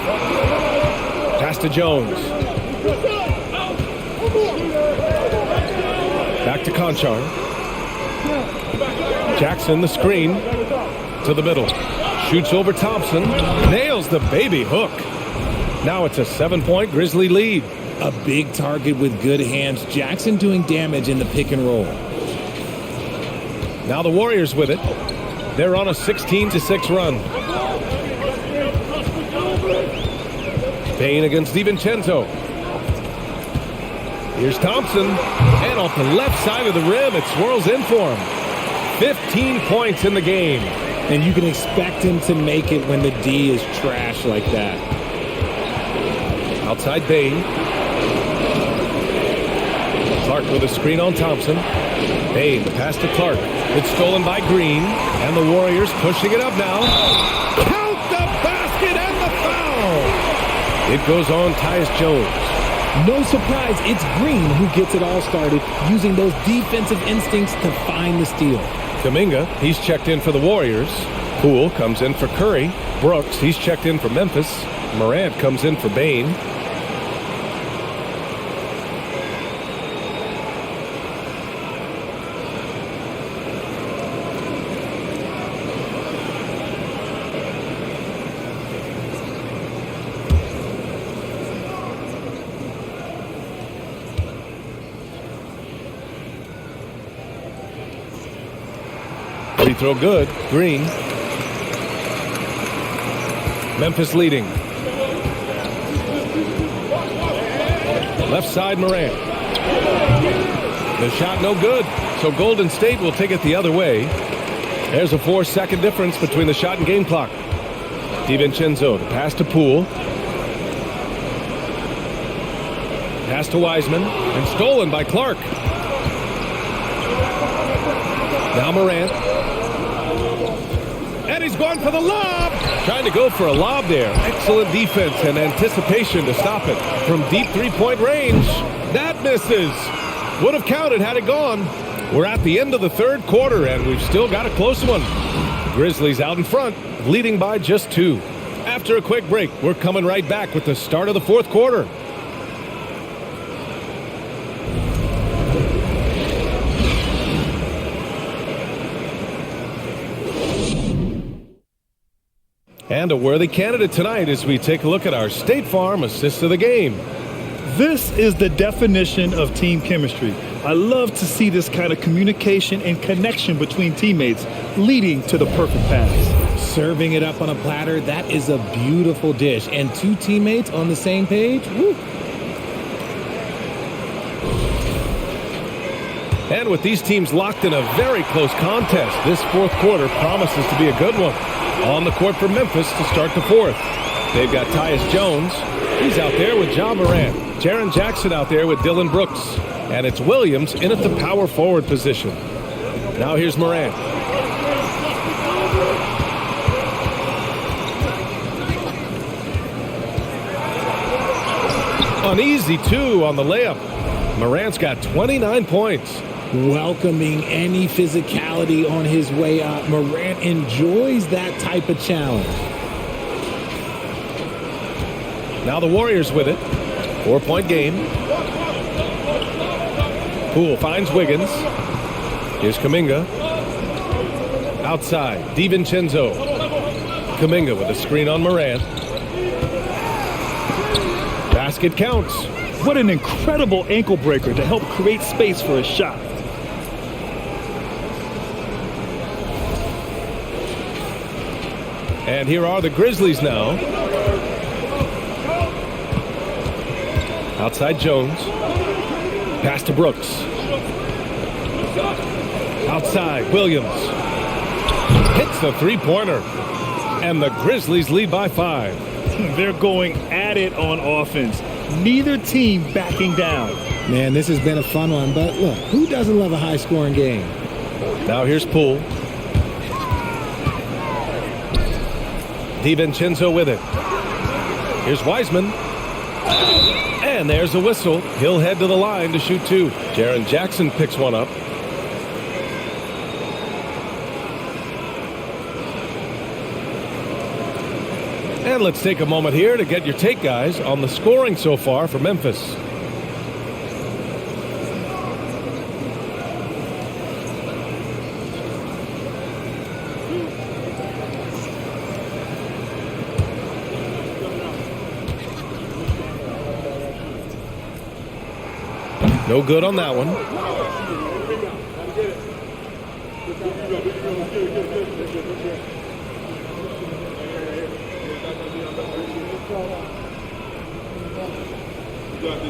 Pass to Jones. Back to Conchar. Jackson, the screen. To the middle. Shoots over Thompson. Nails the baby hook. Now it's a 7-point Grizzly lead. A big target with good hands. Jackson doing damage in the pick and roll. Now the Warriors with it. They're on a 16-6 run. Payne against DiVincenzo. Here's Thompson. And off the left side of the rim, it swirls in for him. 15 points in the game. And you can expect him to make it when the D is trash like that. Outside Payne. Clark with a screen on Thompson. Payne, the pass to Clark. It's stolen by Green. And the Warriors pushing it up now. Count the basket and the foul! It goes on Tyus Jones. No surprise, it's Green who gets it all started, using those defensive instincts to find the steal. Kuminga, he's checked in for the Warriors. Poole comes in for Curry. Brooks, he's checked in for Memphis. Morant comes in for Bane. Free throw good. Green. Memphis leading. Left side Morant. The shot no good. So Golden State will take it the other way. There's a 4-second difference between the shot and game clock. DiVincenzo, the pass to Poole. Pass to Wiseman. And stolen by Clark. Now Morant. And he's going for the lob. Trying to go for a lob there. Excellent defense and anticipation to stop it. From deep three-point range. That misses. Would have counted had it gone. We're at the end of the third quarter, and we've still got a close one. Grizzlies out in front, leading by just 2. After a quick break, we're coming right back with the start of the fourth quarter. And a worthy candidate tonight as we take a look at our State Farm assist of the game. This is the definition of team chemistry. I love to see this kind of communication and connection between teammates leading to the perfect pass. Serving it up on a platter, that is a beautiful dish. And 2 teammates on the same page, woo. And with these teams locked in a very close contest, this fourth quarter promises to be a good one. On the court for Memphis to start the fourth. They've got Tyus Jones. He's out there with Ja Morant. Jaren Jackson out there with Dylan Brooks. And it's Williams in at the power forward position. Now here's Morant. An easy 2 on the layup. Morant's got 29 points. Welcoming any physicality on his way up. Morant enjoys that type of challenge. Now the Warriors with it. 4-point game. Poole finds Wiggins. Here's Kuminga. Outside, DiVincenzo. Kuminga with a screen on Morant. Basket counts. What an incredible ankle breaker to help create space for a shot. And here are the Grizzlies now. Outside Jones. Pass to Brooks. Outside Williams. Hits the three-pointer. And the Grizzlies lead by 5. They're going at it on offense. Neither team backing down. Man, this has been a fun one, but look, who doesn't love a high-scoring game? Now here's Poole. DiVincenzo with it. Here's Wiseman. And there's a whistle. He'll head to the line to shoot 2. Jaren Jackson picks one up. And let's take a moment here to get your take, guys, on the scoring so far for Memphis. No good on that one.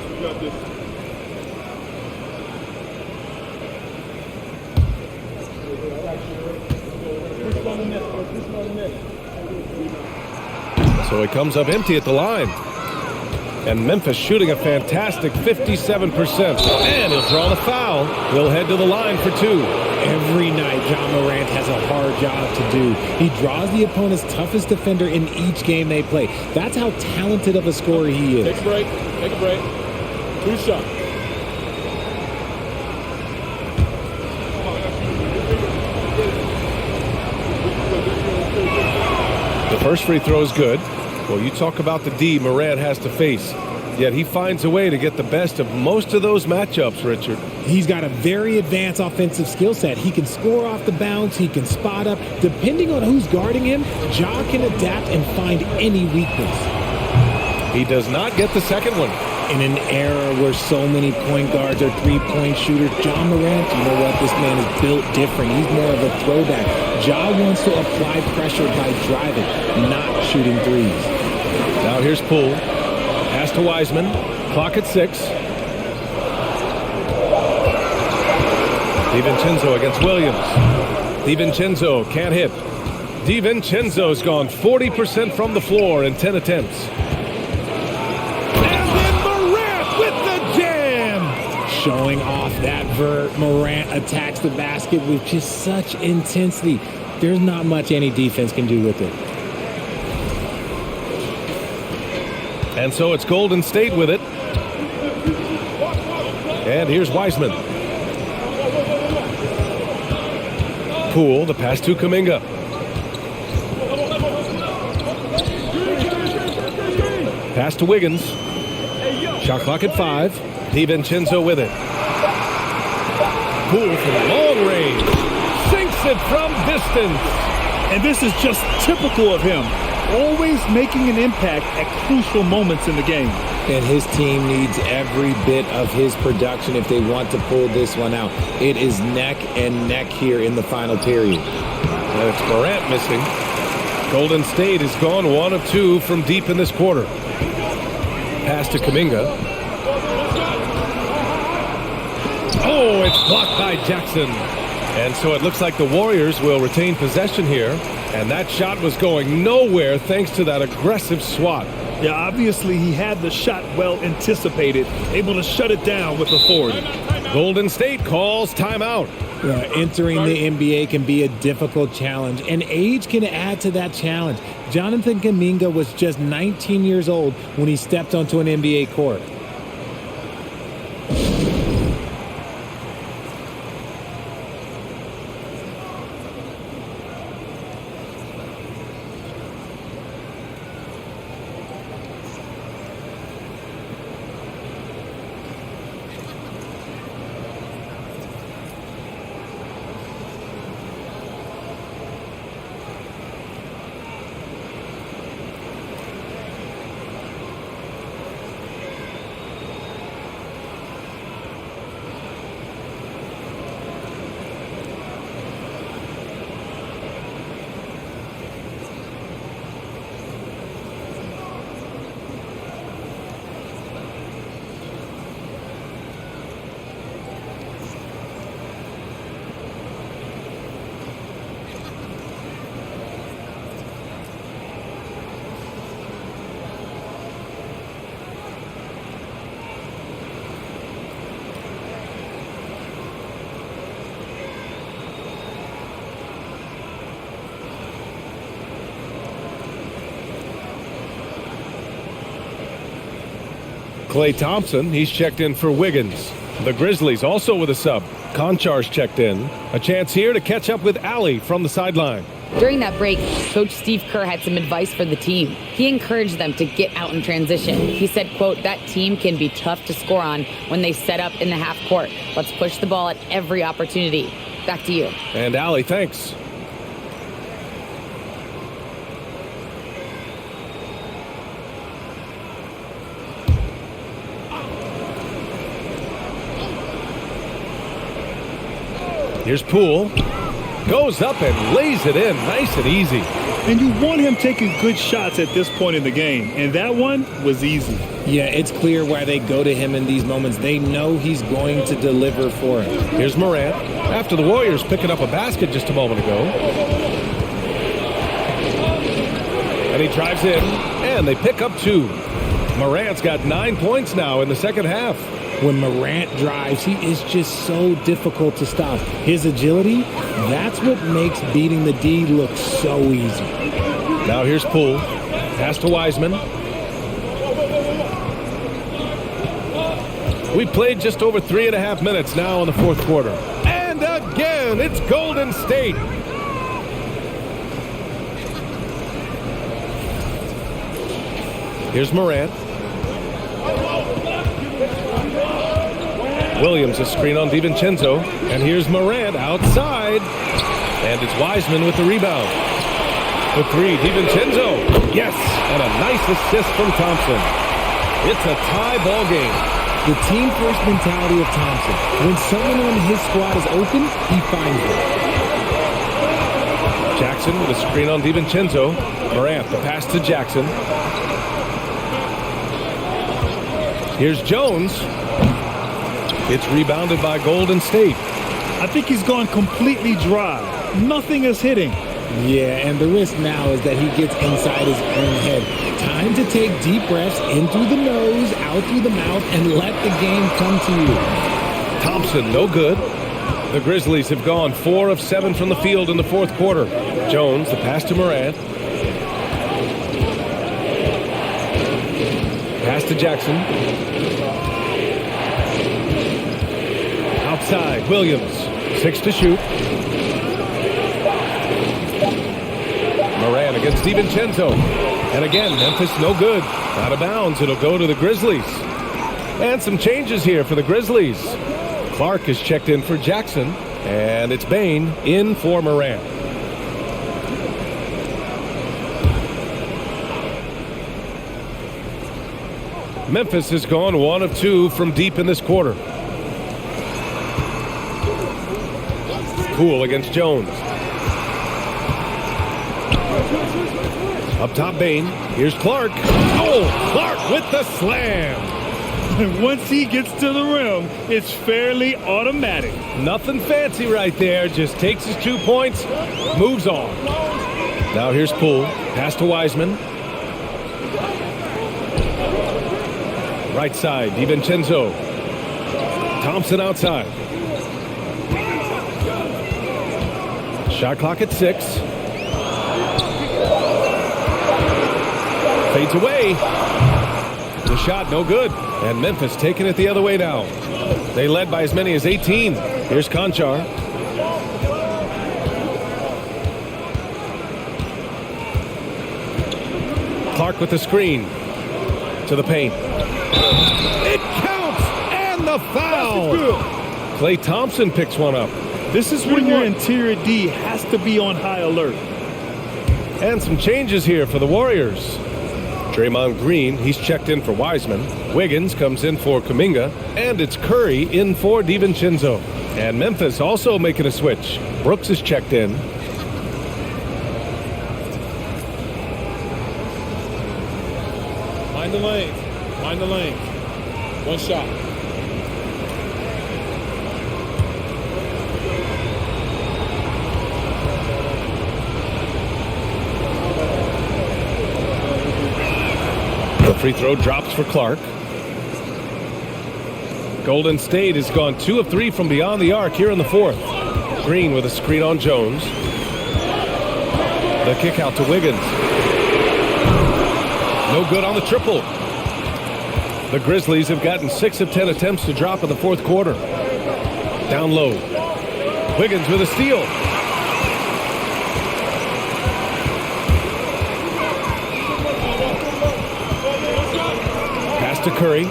We got this. So he comes up empty at the line. And Memphis shooting a fantastic 57%. And he'll draw the foul. He'll head to the line for 2. Every night, John Morant has a hard job to do. He draws the opponent's toughest defender in each game they play. That's how talented of a scorer he is. Take a break. Take a break. 2 shots. The first free throw is good. Well, you talk about the D Morant has to face. Yet he finds a way to get the best of most of those matchups, Richard. He's got a very advanced offensive skill set. He can score off the bounce. He can spot up. Depending on who's guarding him, Ja can adapt and find any weakness. He does not get the second one. In an era where so many point guards are three-point shooters, John Morant, you know what? This man is built different. He's more of a throwback. Ja wants to apply pressure by driving, not shooting threes. Now here's Poole. Pass to Wiseman. Clock at 6. DiVincenzo against Williams. DiVincenzo can't hit. DiVincenzo's gone 40% from the floor in 10 attempts. And then Morant with the jam! Showing off that vert, Morant attacks the basket with just such intensity. There's not much any defense can do with it. And so it's Golden State with it. And here's Wiseman. Poole, the pass to Kuminga. Pass to Wiggins. Shot clock at 5. DiVincenzo with it. Poole from long range. Sinks it from distance. And this is just typical of him. Always making an impact at crucial moments in the game. And his team needs every bit of his production if they want to pull this one out. It is neck and neck here in the final period. And it's Morant missing. Golden State has gone 1 of 2 from deep in this quarter. Pass to Kuminga. Oh, it's blocked by Jackson. And so it looks like the Warriors will retain possession here. And that shot was going nowhere thanks to that aggressive swat. Yeah, obviously he had the shot well anticipated, able to shut it down with authority. Golden State calls timeout. Entering the NBA can be a difficult challenge, and age can add to that challenge. Jonathan Kuminga was just 19 years old when he stepped onto an NBA court. Klay Thompson, he's checked in for Wiggins. The Grizzlies also with a sub. Konchar's checked in. A chance here to catch up with Allie from the sideline. During that break, Coach Steve Kerr had some advice for the team. He encouraged them to get out in transition. He said, quote, "That team can be tough to score on when they set up in the half court. Let's push the ball at every opportunity." Back to you. And Allie, thanks. Here's Poole. Goes up and lays it in nice and easy. And you want him taking good shots at this point in the game. And that one was easy. Yeah, it's clear why they go to him in these moments. They know he's going to deliver for him. Here's Morant. After the Warriors picking up a basket just a moment ago. And he drives in. And they pick up 2. Morant's got 9 points now in the second half. When Morant drives, he is just so difficult to stop. His agility, that's what makes beating the D look so easy. Now here's Poole. Pass to Wiseman. We played just over 3.5 minutes now in the fourth quarter. And again, it's Golden State. Here's Morant. Williams a screen on DiVincenzo. And here's Morant outside. And it's Wiseman with the rebound. The 3, DiVincenzo. Yes, and a nice assist from Thompson. It's a tie ball game. The team-first mentality of Thompson. When someone on his squad is open, he finds it. Jackson with a screen on DiVincenzo. Morant, the pass to Jackson. Here's Jones. It's rebounded by Golden State. I think he's gone completely dry. Nothing is hitting. Yeah, and the risk now is that he gets inside his own head. Time to take deep breaths in through the nose, out through the mouth, and let the game come to you. Thompson, no good. The Grizzlies have gone 4 of 7 from the field in the fourth quarter. Jones, the pass to Morant. Pass to Jackson. Outside, Williams. 6 to shoot. Morant against DiVincenzo. And again, Memphis no good. Out of bounds, it'll go to the Grizzlies. And some changes here for the Grizzlies. Clark is checked in for Jackson. And it's Bane in for Morant. Memphis has gone 1 of 2 from deep in this quarter. Poole against Jones. Up top, Bane. Here's Clark. Oh, Clark with the slam. And once he gets to the rim, it's fairly automatic. Nothing fancy right there. Just takes his 2 points, moves on. Now here's Poole. Pass to Wiseman. Right side, DiVincenzo. Thompson outside. Shot clock at 6. Fades away. The shot no good. And Memphis taking it the other way now. They led by as many as 18. Here's Konchar. Clark with the screen. To the paint. It counts! And the foul! Klay Thompson picks one up. This is when your interior D has to be on high alert. And some changes here for the Warriors. Draymond Green, he's checked in for Wiseman. Wiggins comes in for Kuminga. And it's Curry in for DiVincenzo. And Memphis also making a switch. Brooks is checked in. Mind the lane. Mind the lane. One shot. The free throw drops for Clark. Golden State has gone 2 of 3 from beyond the arc here in the fourth. Green with a screen on Jones. The kick out to Wiggins. No good on the triple. The Grizzlies have gotten 6 of 10 attempts to drop in the fourth quarter. Down low. Wiggins with a steal. Pass to Curry.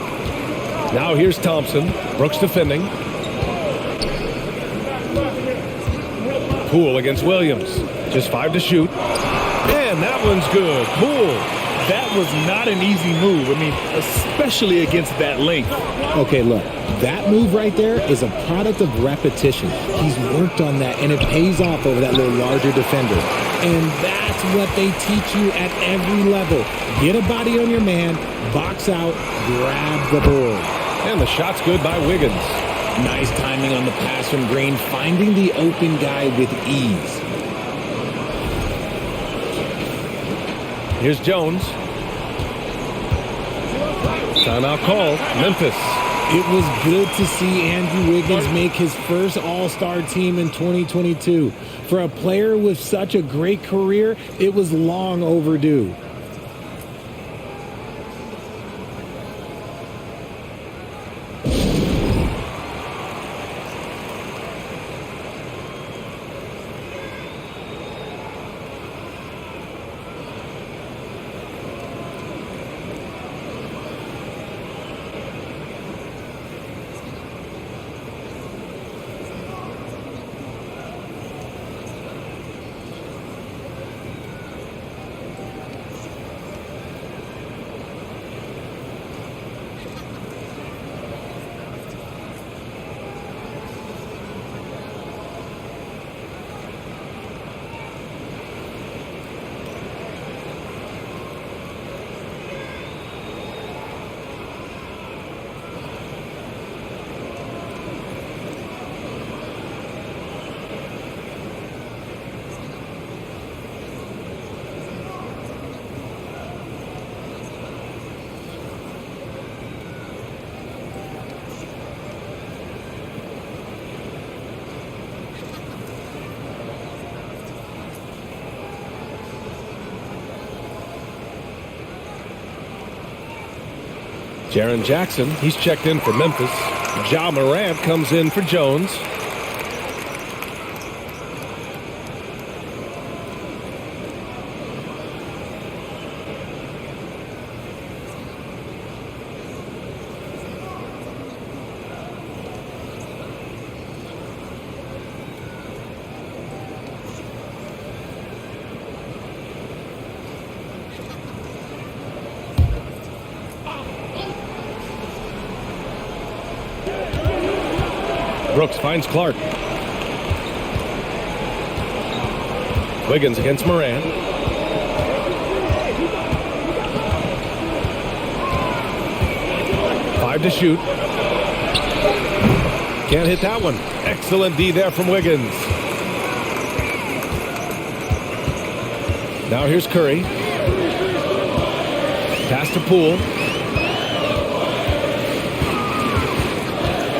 Now here's Thompson. Brooks defending. Poole against Williams. Just 5 to shoot. And that one's good. Poole. That was not an easy move. I mean, especially against that length. Okay, look, that move right there is a product of repetition. He's worked on that, and it pays off over that little larger defender. And that's what they teach you at every level. Get a body on your man, box out, grab the board. And the shot's good by Wiggins. Nice timing on the pass from Green, finding the open guy with ease. Here's Jones. Timeout call, Memphis. It was good to see Andrew Wiggins make his first All-Star team in 2022. For a player with such a great career, it was long overdue. Jaren Jackson, he's checked in for Memphis. Ja Morant comes in for Jones. Brooks finds Clark. Wiggins against Morant. Five to shoot. Can't hit that one. Excellent D there from Wiggins. Now here's Curry. Pass to Poole.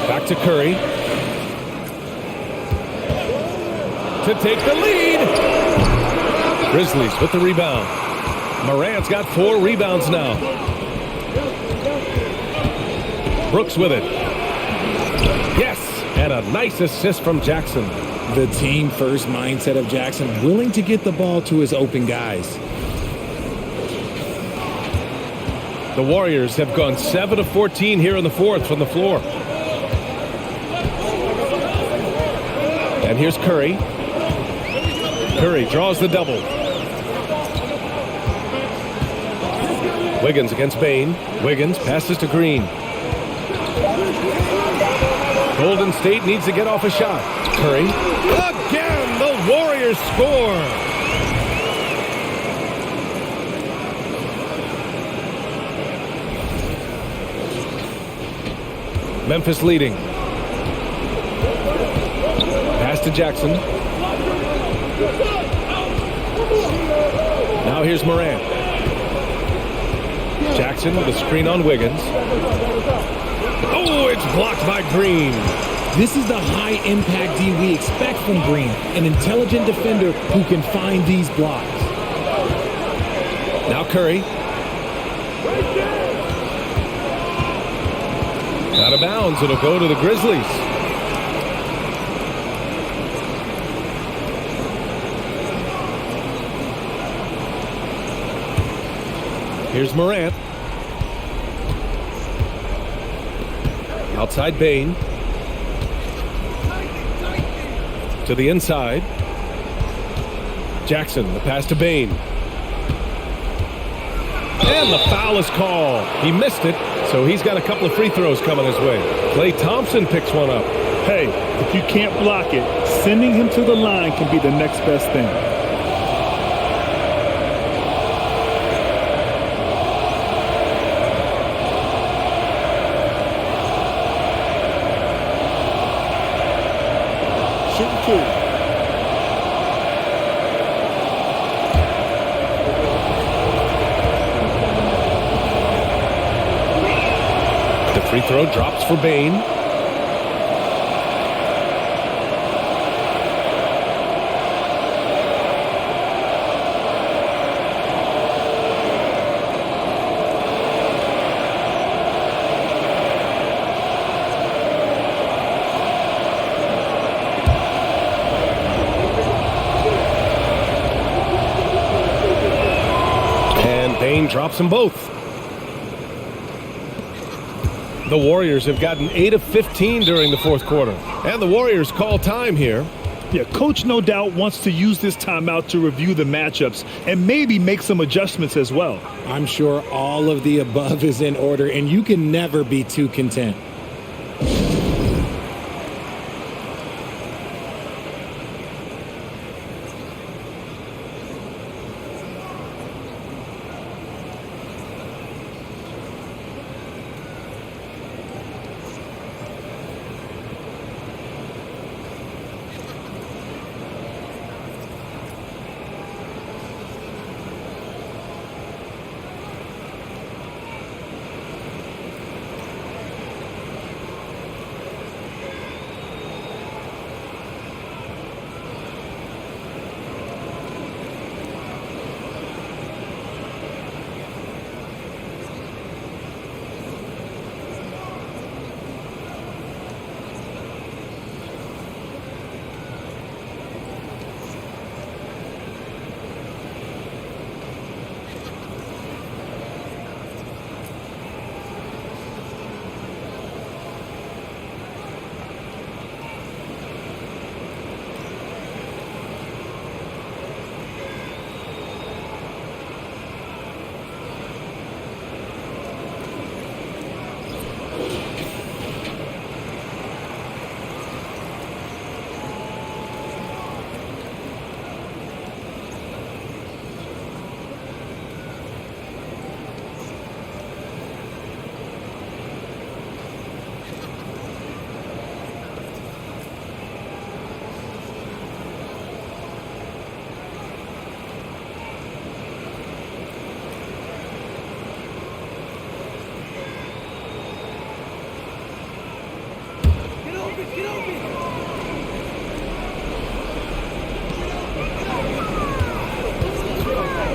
Back to Curry. To take the lead. Grizzlies with the rebound. Morant's got 4 rebounds now. Brooks with it. Yes, and a nice assist from Jackson. The team first mindset of Jackson, willing to get the ball to his open guys. The Warriors have gone 7 of 14 here in the fourth from the floor. And here's Curry. Curry draws the double. Wiggins against Bain. Wiggins passes to Green. Golden State needs to get off a shot. Curry. Again, the Warriors score. Memphis leading. Pass to Jackson. Now here's Morant. Jackson with a screen on Wiggins. Oh, it's blocked by Green. This is the high-impact D we expect from Green, an intelligent defender who can find these blocks. Now Curry. Out of bounds. It'll go to the Grizzlies. Here's Morant. Outside Bane. To the inside. Jackson, the pass to Bane. And the foul is called. He missed it, so he's got a couple of free throws coming his way. Klay Thompson picks one up. Hey, if you can't block it, sending him to the line can be the next best thing. Shooting 2. Free throw drops for Bane. And Bane drops them both. The Warriors have gotten 8 of 15 during the fourth quarter. And the Warriors call time here. Yeah, coach no doubt wants to use this timeout to review the matchups and maybe make some adjustments as well. I'm sure all of the above is in order, and you can never be too content.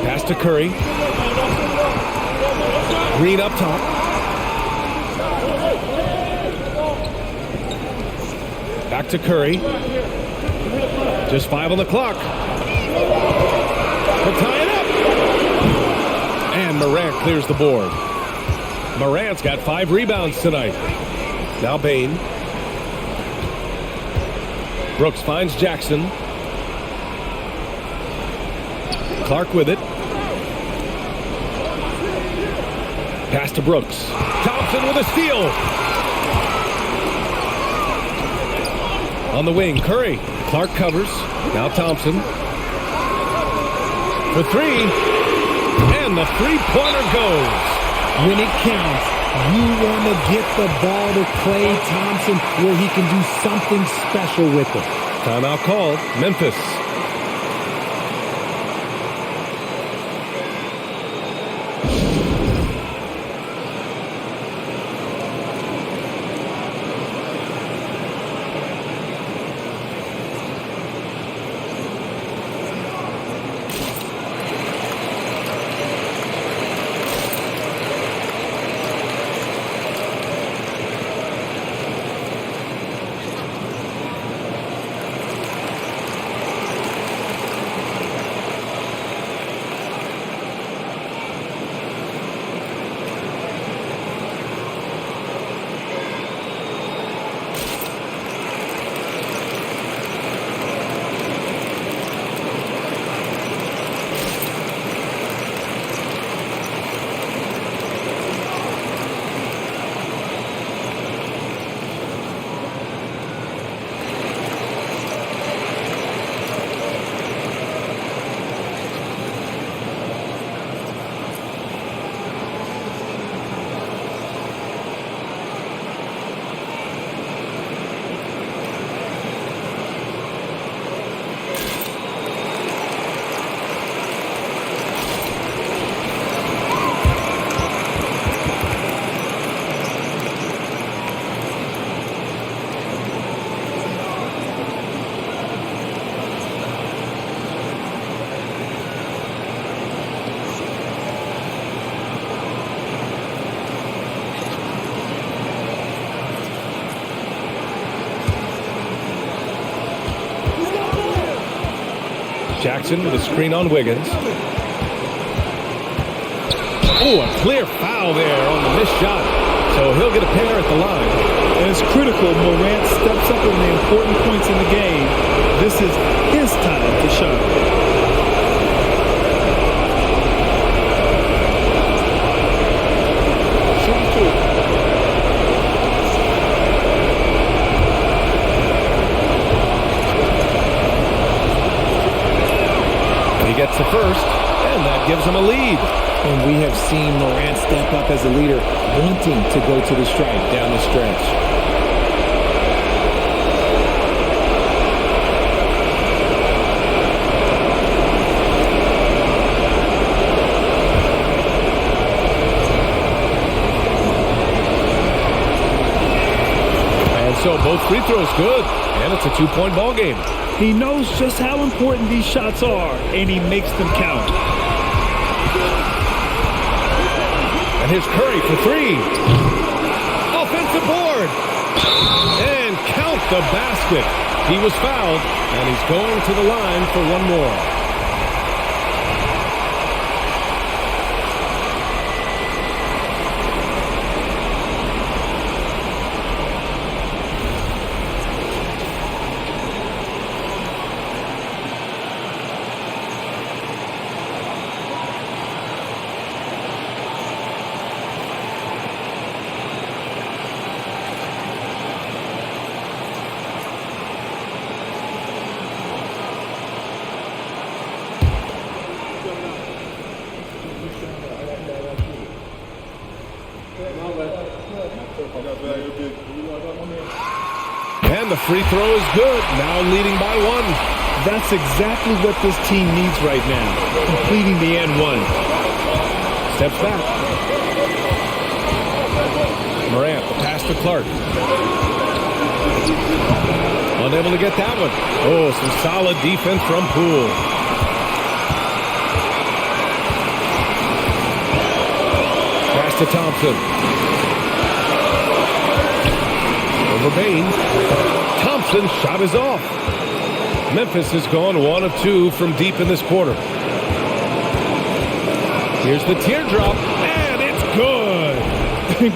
Pass to Curry. Green up top. Back to Curry. Just 5 on the clock. He'll tie it up. And Morant clears the board. Morant's got 5 rebounds tonight. Now Bane. Brooks finds Jackson. Clark with it. Pass to Brooks. Thompson with a steal. On the wing, Curry. Clark covers. Now Thompson. For 3. And the three-pointer goes. When it counts, you want to get the ball to Klay Thompson where he can do something special with it. Timeout called. Memphis. Jackson with a screen on Wiggins. Oh, a clear foul there on the missed shot. So he'll get a pair at the line. And it's critical Morant steps up in the important points in the game. This is his time to shine. Gets the first, and that gives him a lead. And we have seen Morant step up as a leader, wanting to go to the stripe down the stretch. And so both free throws good, and it's a two-point ball game. He knows just how important these shots are, and he makes them count. And here's Curry for three. Offensive board. And count the basket. He was fouled, and he's going to the line for one more. And the free throw is good, now leading by one. That's exactly what this team needs right now, completing the and one. Steps back. Morant, the pass to Clark. Unable to get that one. Oh, some solid defense from Poole. Pass to Thompson. Over Bain. Thompson's shot is off. Memphis has gone 1 of 2 from deep in this quarter. Here's the teardrop, and it's good.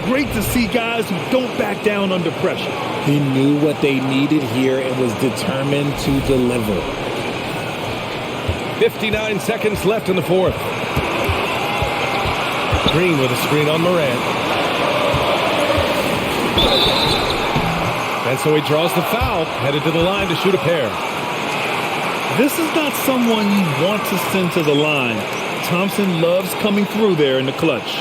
Great to see guys who don't back down under pressure. He knew what they needed here and was determined to deliver. 59 seconds left in the fourth. Green with a screen on Morant. And so he draws the foul, headed to the line to shoot a pair. This is not someone you want to send to the line. Thompson loves coming through there in the clutch.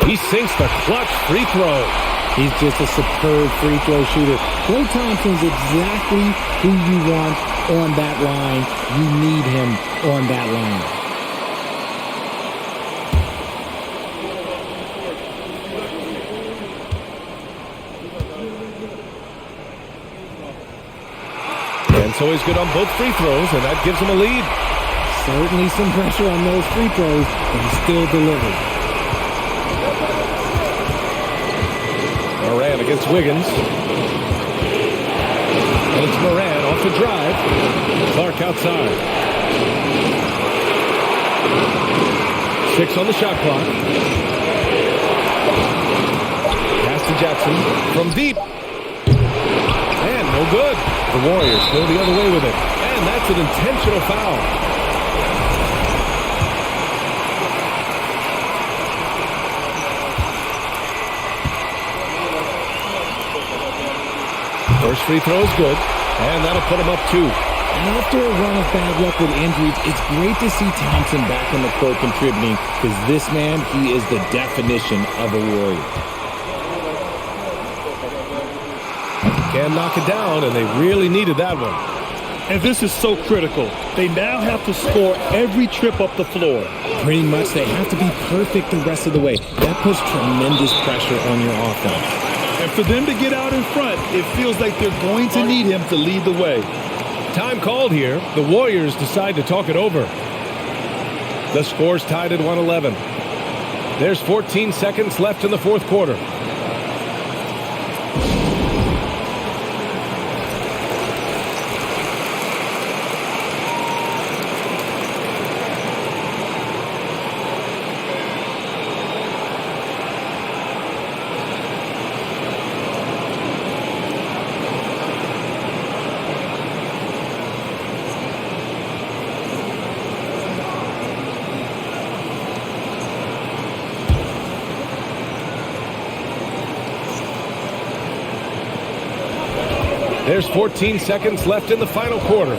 He sinks the clutch free throw. He's just a superb free throw shooter. Klay Thompson's exactly who you want on that line. You need him on that line. And so he's good on both free throws, and that gives him a lead. Certainly some pressure on those free throws, but he still delivered. Morant against Wiggins. And it's Morant off the drive. Clark outside. 6 on the shot clock. Pass to Jackson from deep. And no good. The Warriors go the other way with it. And that's an intentional foul. First free throw is good, and that'll put him up 2. After a run of bad luck with injuries, it's great to see Thompson back on the court contributing, because this man, he is the definition of a Warrior. Can't knock it down, and they really needed that one. And this is so critical. They now have to score every trip up the floor. Pretty much, they have to be perfect the rest of the way. That puts tremendous pressure on your offense. And And for them to get out in front, it feels like they're going to need him to lead the way. Time called here. The Warriors decide to talk it over. The score's tied at 111. There's 14 seconds left in the fourth quarter. There's 14 seconds left in the final quarter.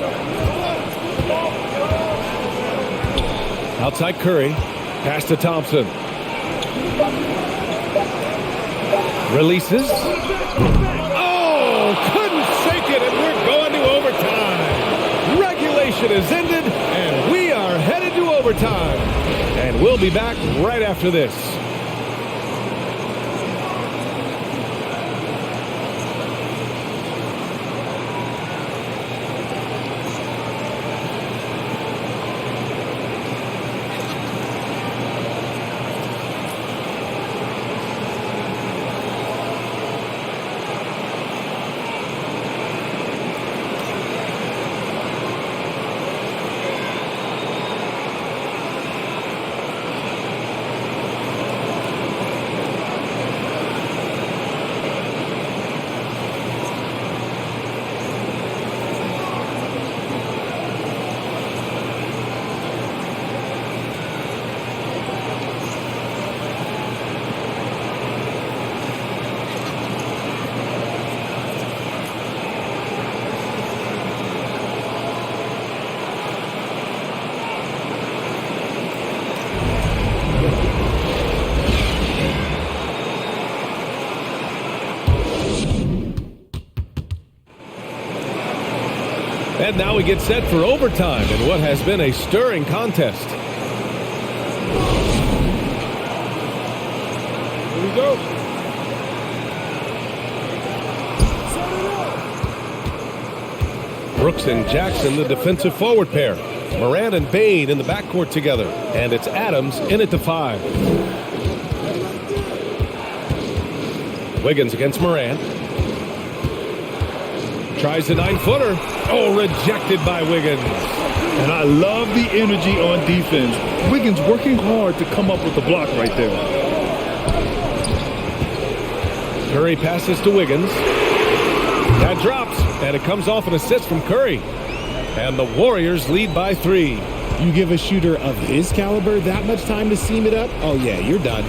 Outside Curry. Pass to Thompson. Releases. Oh, couldn't shake it, and we're going to overtime. Regulation is ended, and we are headed to overtime. And we'll be back right after this. And now we get set for overtime in what has been a stirring contest. Here we go. Brooks and Jackson, the defensive forward pair. Morant and Bane in the backcourt together. And it's Adams in at the 5. Wiggins against Morant. Tries a 9-footer. Oh, rejected by Wiggins. And I love the energy on defense. Wiggins working hard to come up with the block right there. Curry passes to Wiggins. That drops, and it comes off an assist from Curry. And the Warriors lead by 3. You give a shooter of his caliber that much time to seam it up? Oh, yeah, you're done.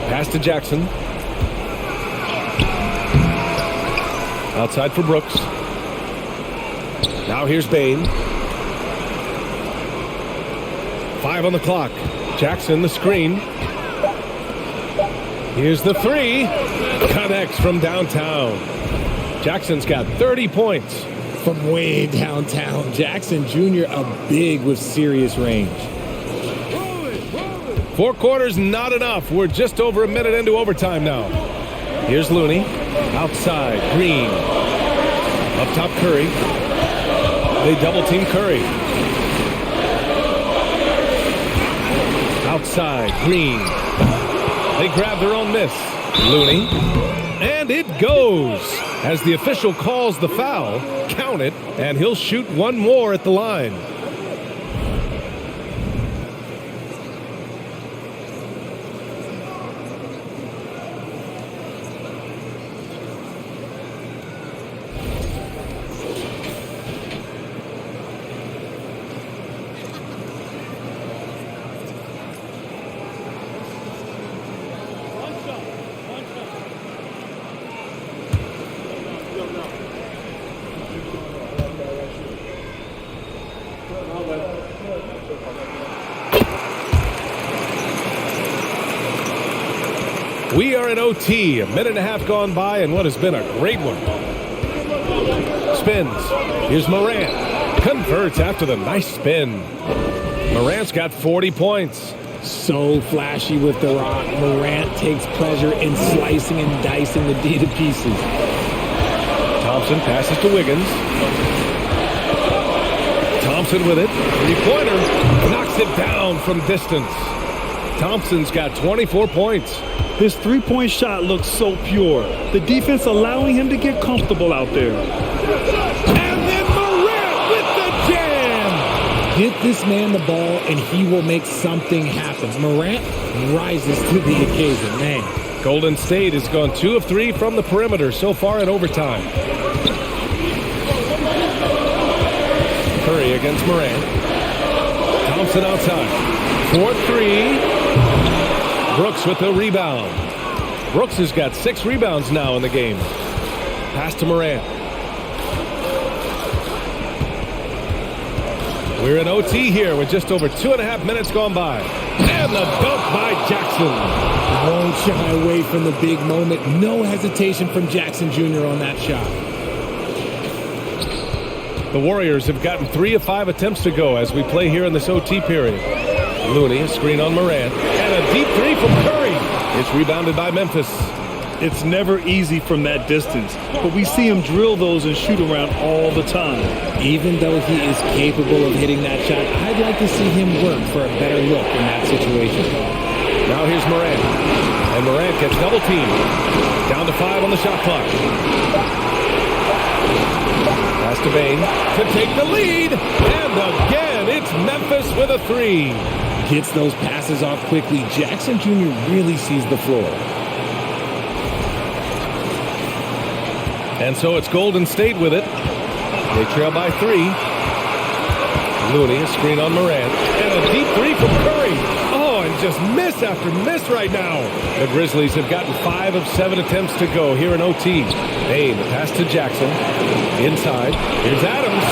Pass to Jackson. Outside for Brooks. Now here's Bane. 5 on the clock. Jackson the screen. Here's the 3. Connects from downtown. Jackson's got 30 points. From way downtown, Jackson Jr. a big with serious range. 4 quarters, not enough. We're just over a minute into overtime now. Here's Looney. Outside, Green. Up top, Curry. They double-team Curry. Outside, Green. They grab their own miss. Looney. And it goes. As the official calls the foul, count it, and he'll shoot one more at the line. We are in OT, a minute and a half gone by, and what has been a great one. Spins. Here's Morant. Converts after the nice spin. Morant's got 40 points. So flashy with the rock. Morant takes pleasure in slicing and dicing the D to pieces. Thompson passes to Wiggins. Thompson with it. Three-pointer. Knocks it down from distance. Thompson's got 24 points. His three-point shot looks so pure. The defense allowing him to get comfortable out there. And then Morant with the jam. Get this man the ball and he will make something happen. Morant rises to the occasion, man. Golden State has gone 2 of 3 from the perimeter so far in overtime. Curry against Morant. Thompson outside. 4-3. Brooks with the rebound. Brooks has got 6 rebounds now in the game. Pass to Morant. We're in OT here with just over 2.5 minutes gone by. And the dunk by Jackson. Won't shy away from the big moment. No hesitation from Jackson Jr. on that shot. The Warriors have gotten 3 of 5 attempts to go as we play here in this OT period. Looney, a screen on Morant. And a deep three from Curry. It's rebounded by Memphis. It's never easy from that distance, but we see him drill those and shoot around all the time. Even though he is capable of hitting that shot, I'd like to see him work for a better look in that situation. Now here's Morant. And Morant gets double teamed. Down to 5 on the shot clock. Pass to Bane to take the lead. And again, it's Memphis with a 3. Gets those passes off quickly. Jackson Jr. really sees the floor. And so it's Golden State with it. They trail by 3. Looney, a screen on Morant. And a deep 3 from Curry. Oh, and just miss after miss right now. The Grizzlies have gotten 5 of 7 attempts to go here in OT. Bane, the pass to Jackson. Inside. Here's Adams.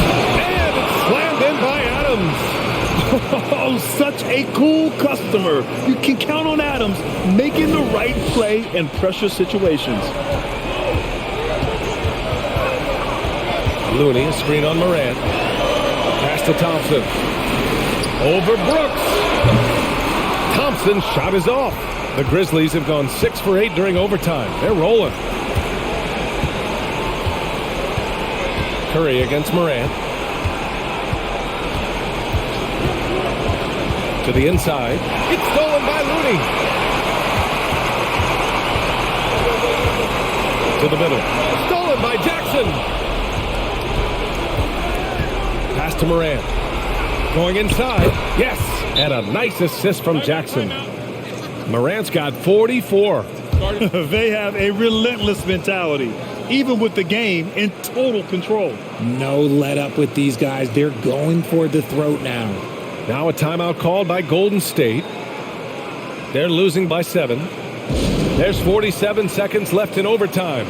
And it's slammed in by Adams. Oh, such a cool customer. You can count on Adams making the right play in pressure situations. Looney, a screen on Morant. Pass to Thompson. Over Brooks. Thompson's shot is off. The Grizzlies have gone 6 for 8 during overtime. They're rolling. Curry against Morant. To the inside. It's stolen by Looney. To the middle. Stolen by Jackson. Pass to Morant. Going inside. Yes. And a nice assist from Jackson. Morant's got 44. They have a relentless mentality, even with the game in total control. No let up with these guys. They're going for the throat now. Now a timeout called by Golden State. They're losing by 7. There's 47 seconds left in overtime.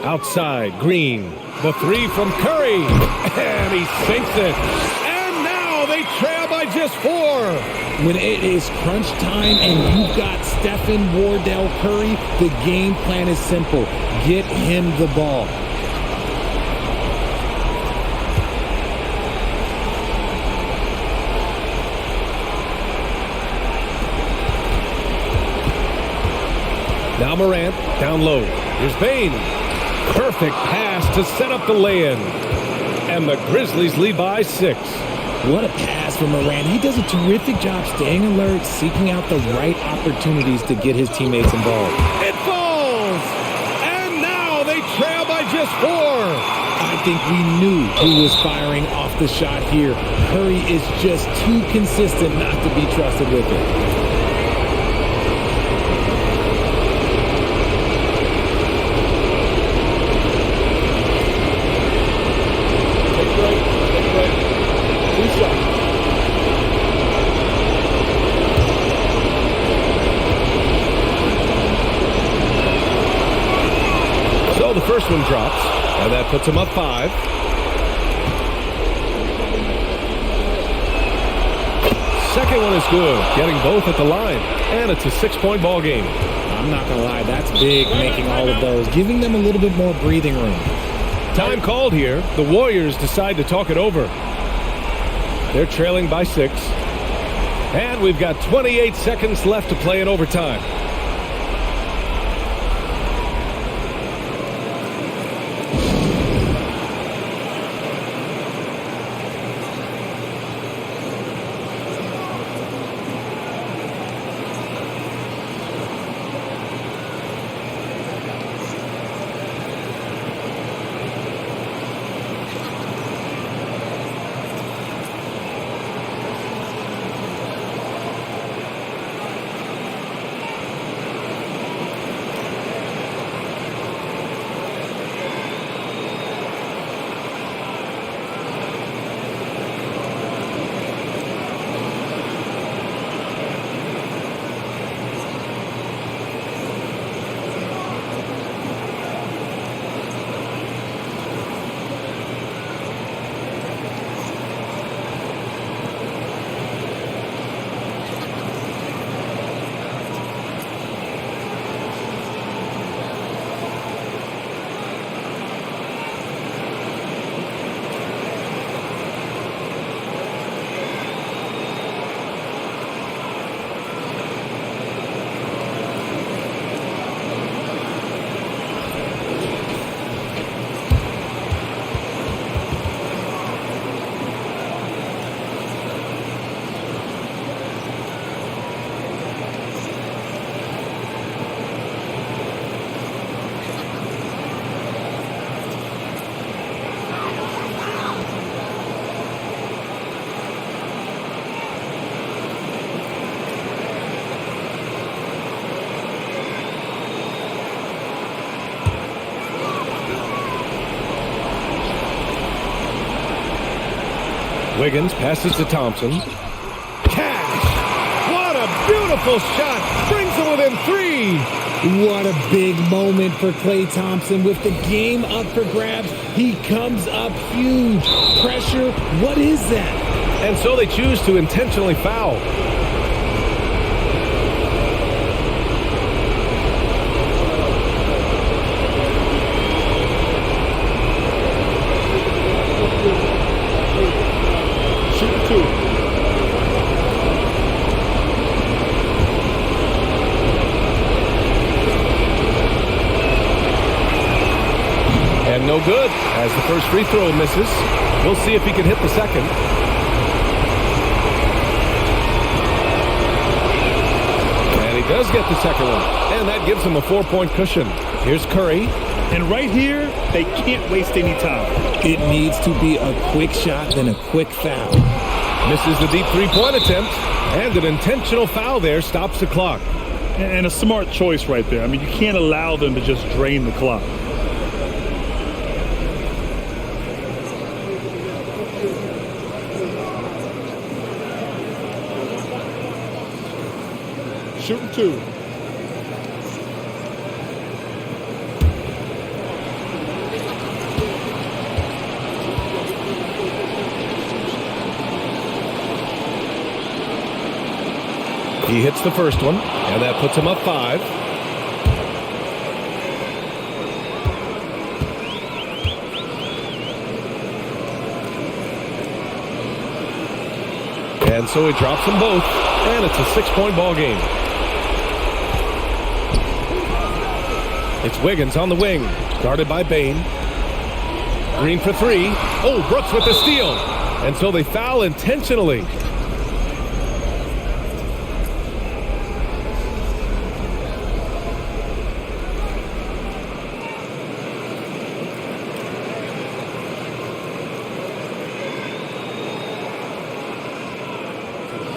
Outside, Green. The three from Curry. And he sinks it. And now they trail by just 4. When it is crunch time and you've got Stephen Wardell Curry, the game plan is simple. Get him the ball. Now Morant down low. Here's Bane. Perfect pass to set up the lay-in. And the Grizzlies lead by 6. What a pass from Morant. He does a terrific job staying alert, seeking out the right opportunities to get his teammates involved. It falls! And now they trail by just 4. I think we knew who was firing off the shot here. Curry is just too consistent not to be trusted with it. The first one drops, and that puts him up 5. Second one is good, getting both at the line, and it's a 6-point ball game. I'm not going to lie, that's big, making all of those, giving them a little bit more breathing room. Time called here. The Warriors decide to talk it over. They're trailing by 6, and we've got 28 seconds left to play in overtime. Wiggins passes to Thompson. Cash! What a beautiful shot! Brings it within 3! What a big moment for Klay Thompson. With the game up for grabs, he comes up huge. Pressure, what is that? And so they choose to intentionally foul. And no good, as the first free throw misses. We'll see if he can hit the second. And he does get the second one. And that gives him a 4-point cushion. Here's Curry. And right here, they can't waste any time. It needs to be a quick shot, then a quick foul. Misses the deep three-point attempt. And an intentional foul there stops the clock. And a smart choice right there. I mean, you can't allow them to just drain the clock. Shooting 2. He hits the first one, and that puts him up 5. And so he drops them both, and it's a 6-point ball game. It's Wiggins on the wing, guarded by Bane. Green for 3. Oh, Brooks with the steal. And so they foul intentionally.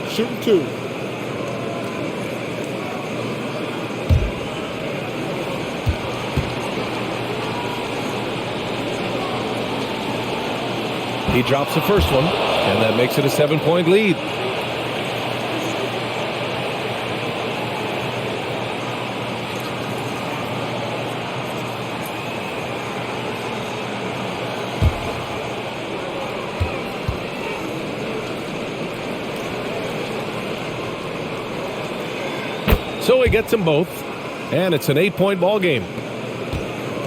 Shooting 2. He drops the first one, and that makes it a 7-point lead. So he gets them both, and it's an 8-point ball game.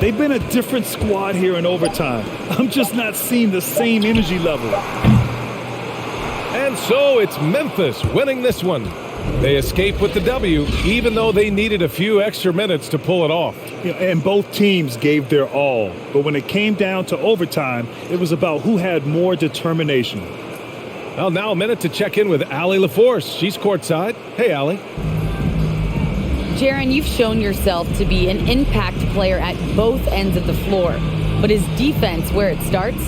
They've been a different squad here in overtime. I'm just not seeing the same energy level. And so it's Memphis winning this one. They escape with the W, even though they needed a few extra minutes to pull it off. And both teams gave their all. But when it came down to overtime, it was about who had more determination. Well, now a minute to check in with Allie LaForce. She's courtside. Hey, Allie. Jaron, you've shown yourself to be an impact player at both ends of the floor. But is defense where it starts?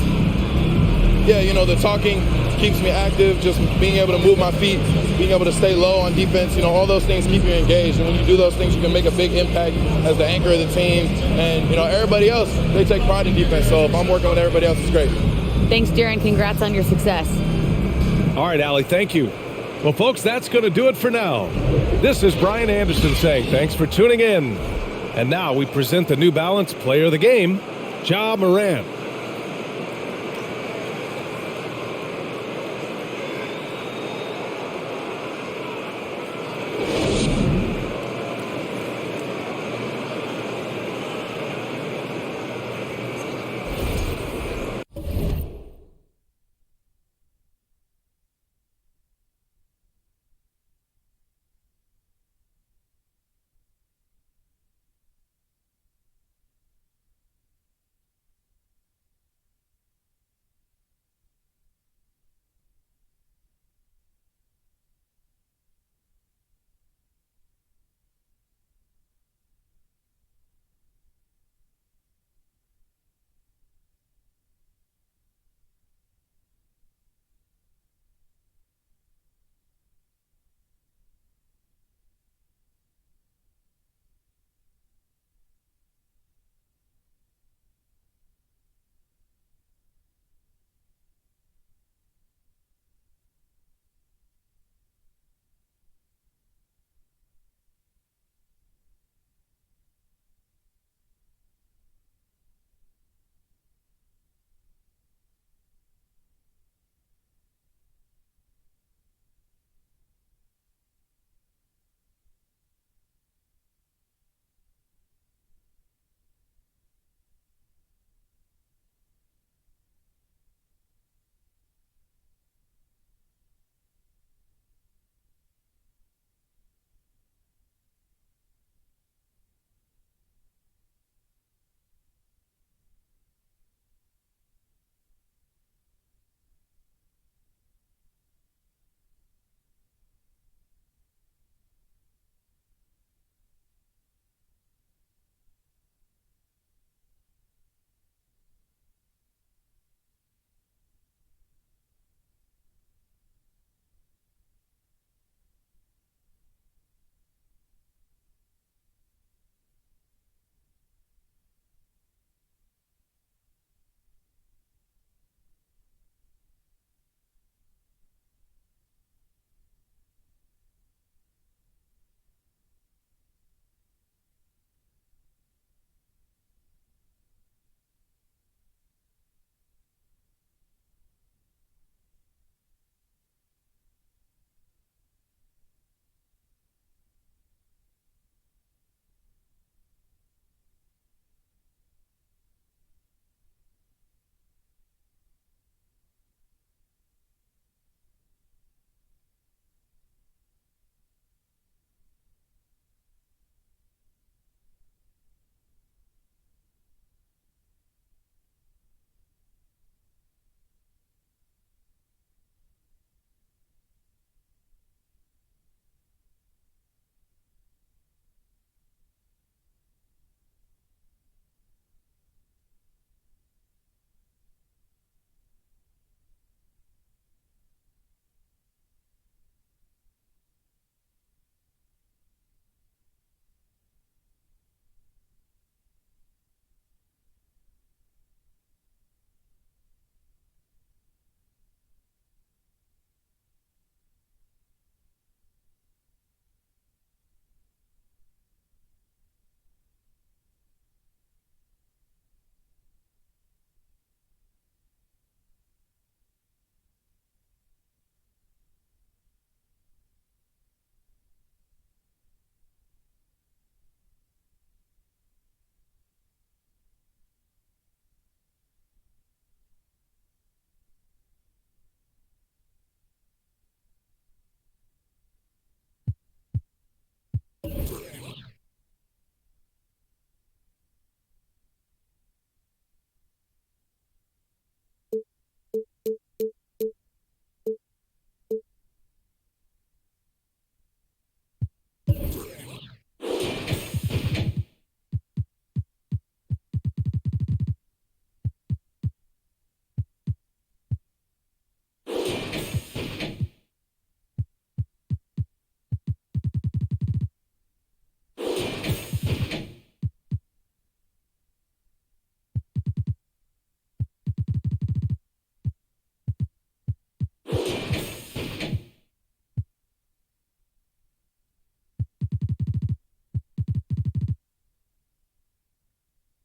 Yeah, you know, the talking keeps me active, just being able to move my feet, being able to stay low on defense, you know, all those things keep you engaged. And when you do those things, you can make a big impact as the anchor of the team. And, you know, everybody else, they take pride in defense. So if I'm working with everybody else, it's great. Thanks, Jaron. Congrats on your success. All right, Allie, thank you. Well, folks, that's going to do it for now. This is Brian Anderson saying thanks for tuning in. And now we present the New Balance Player of the Game, Ja Morant.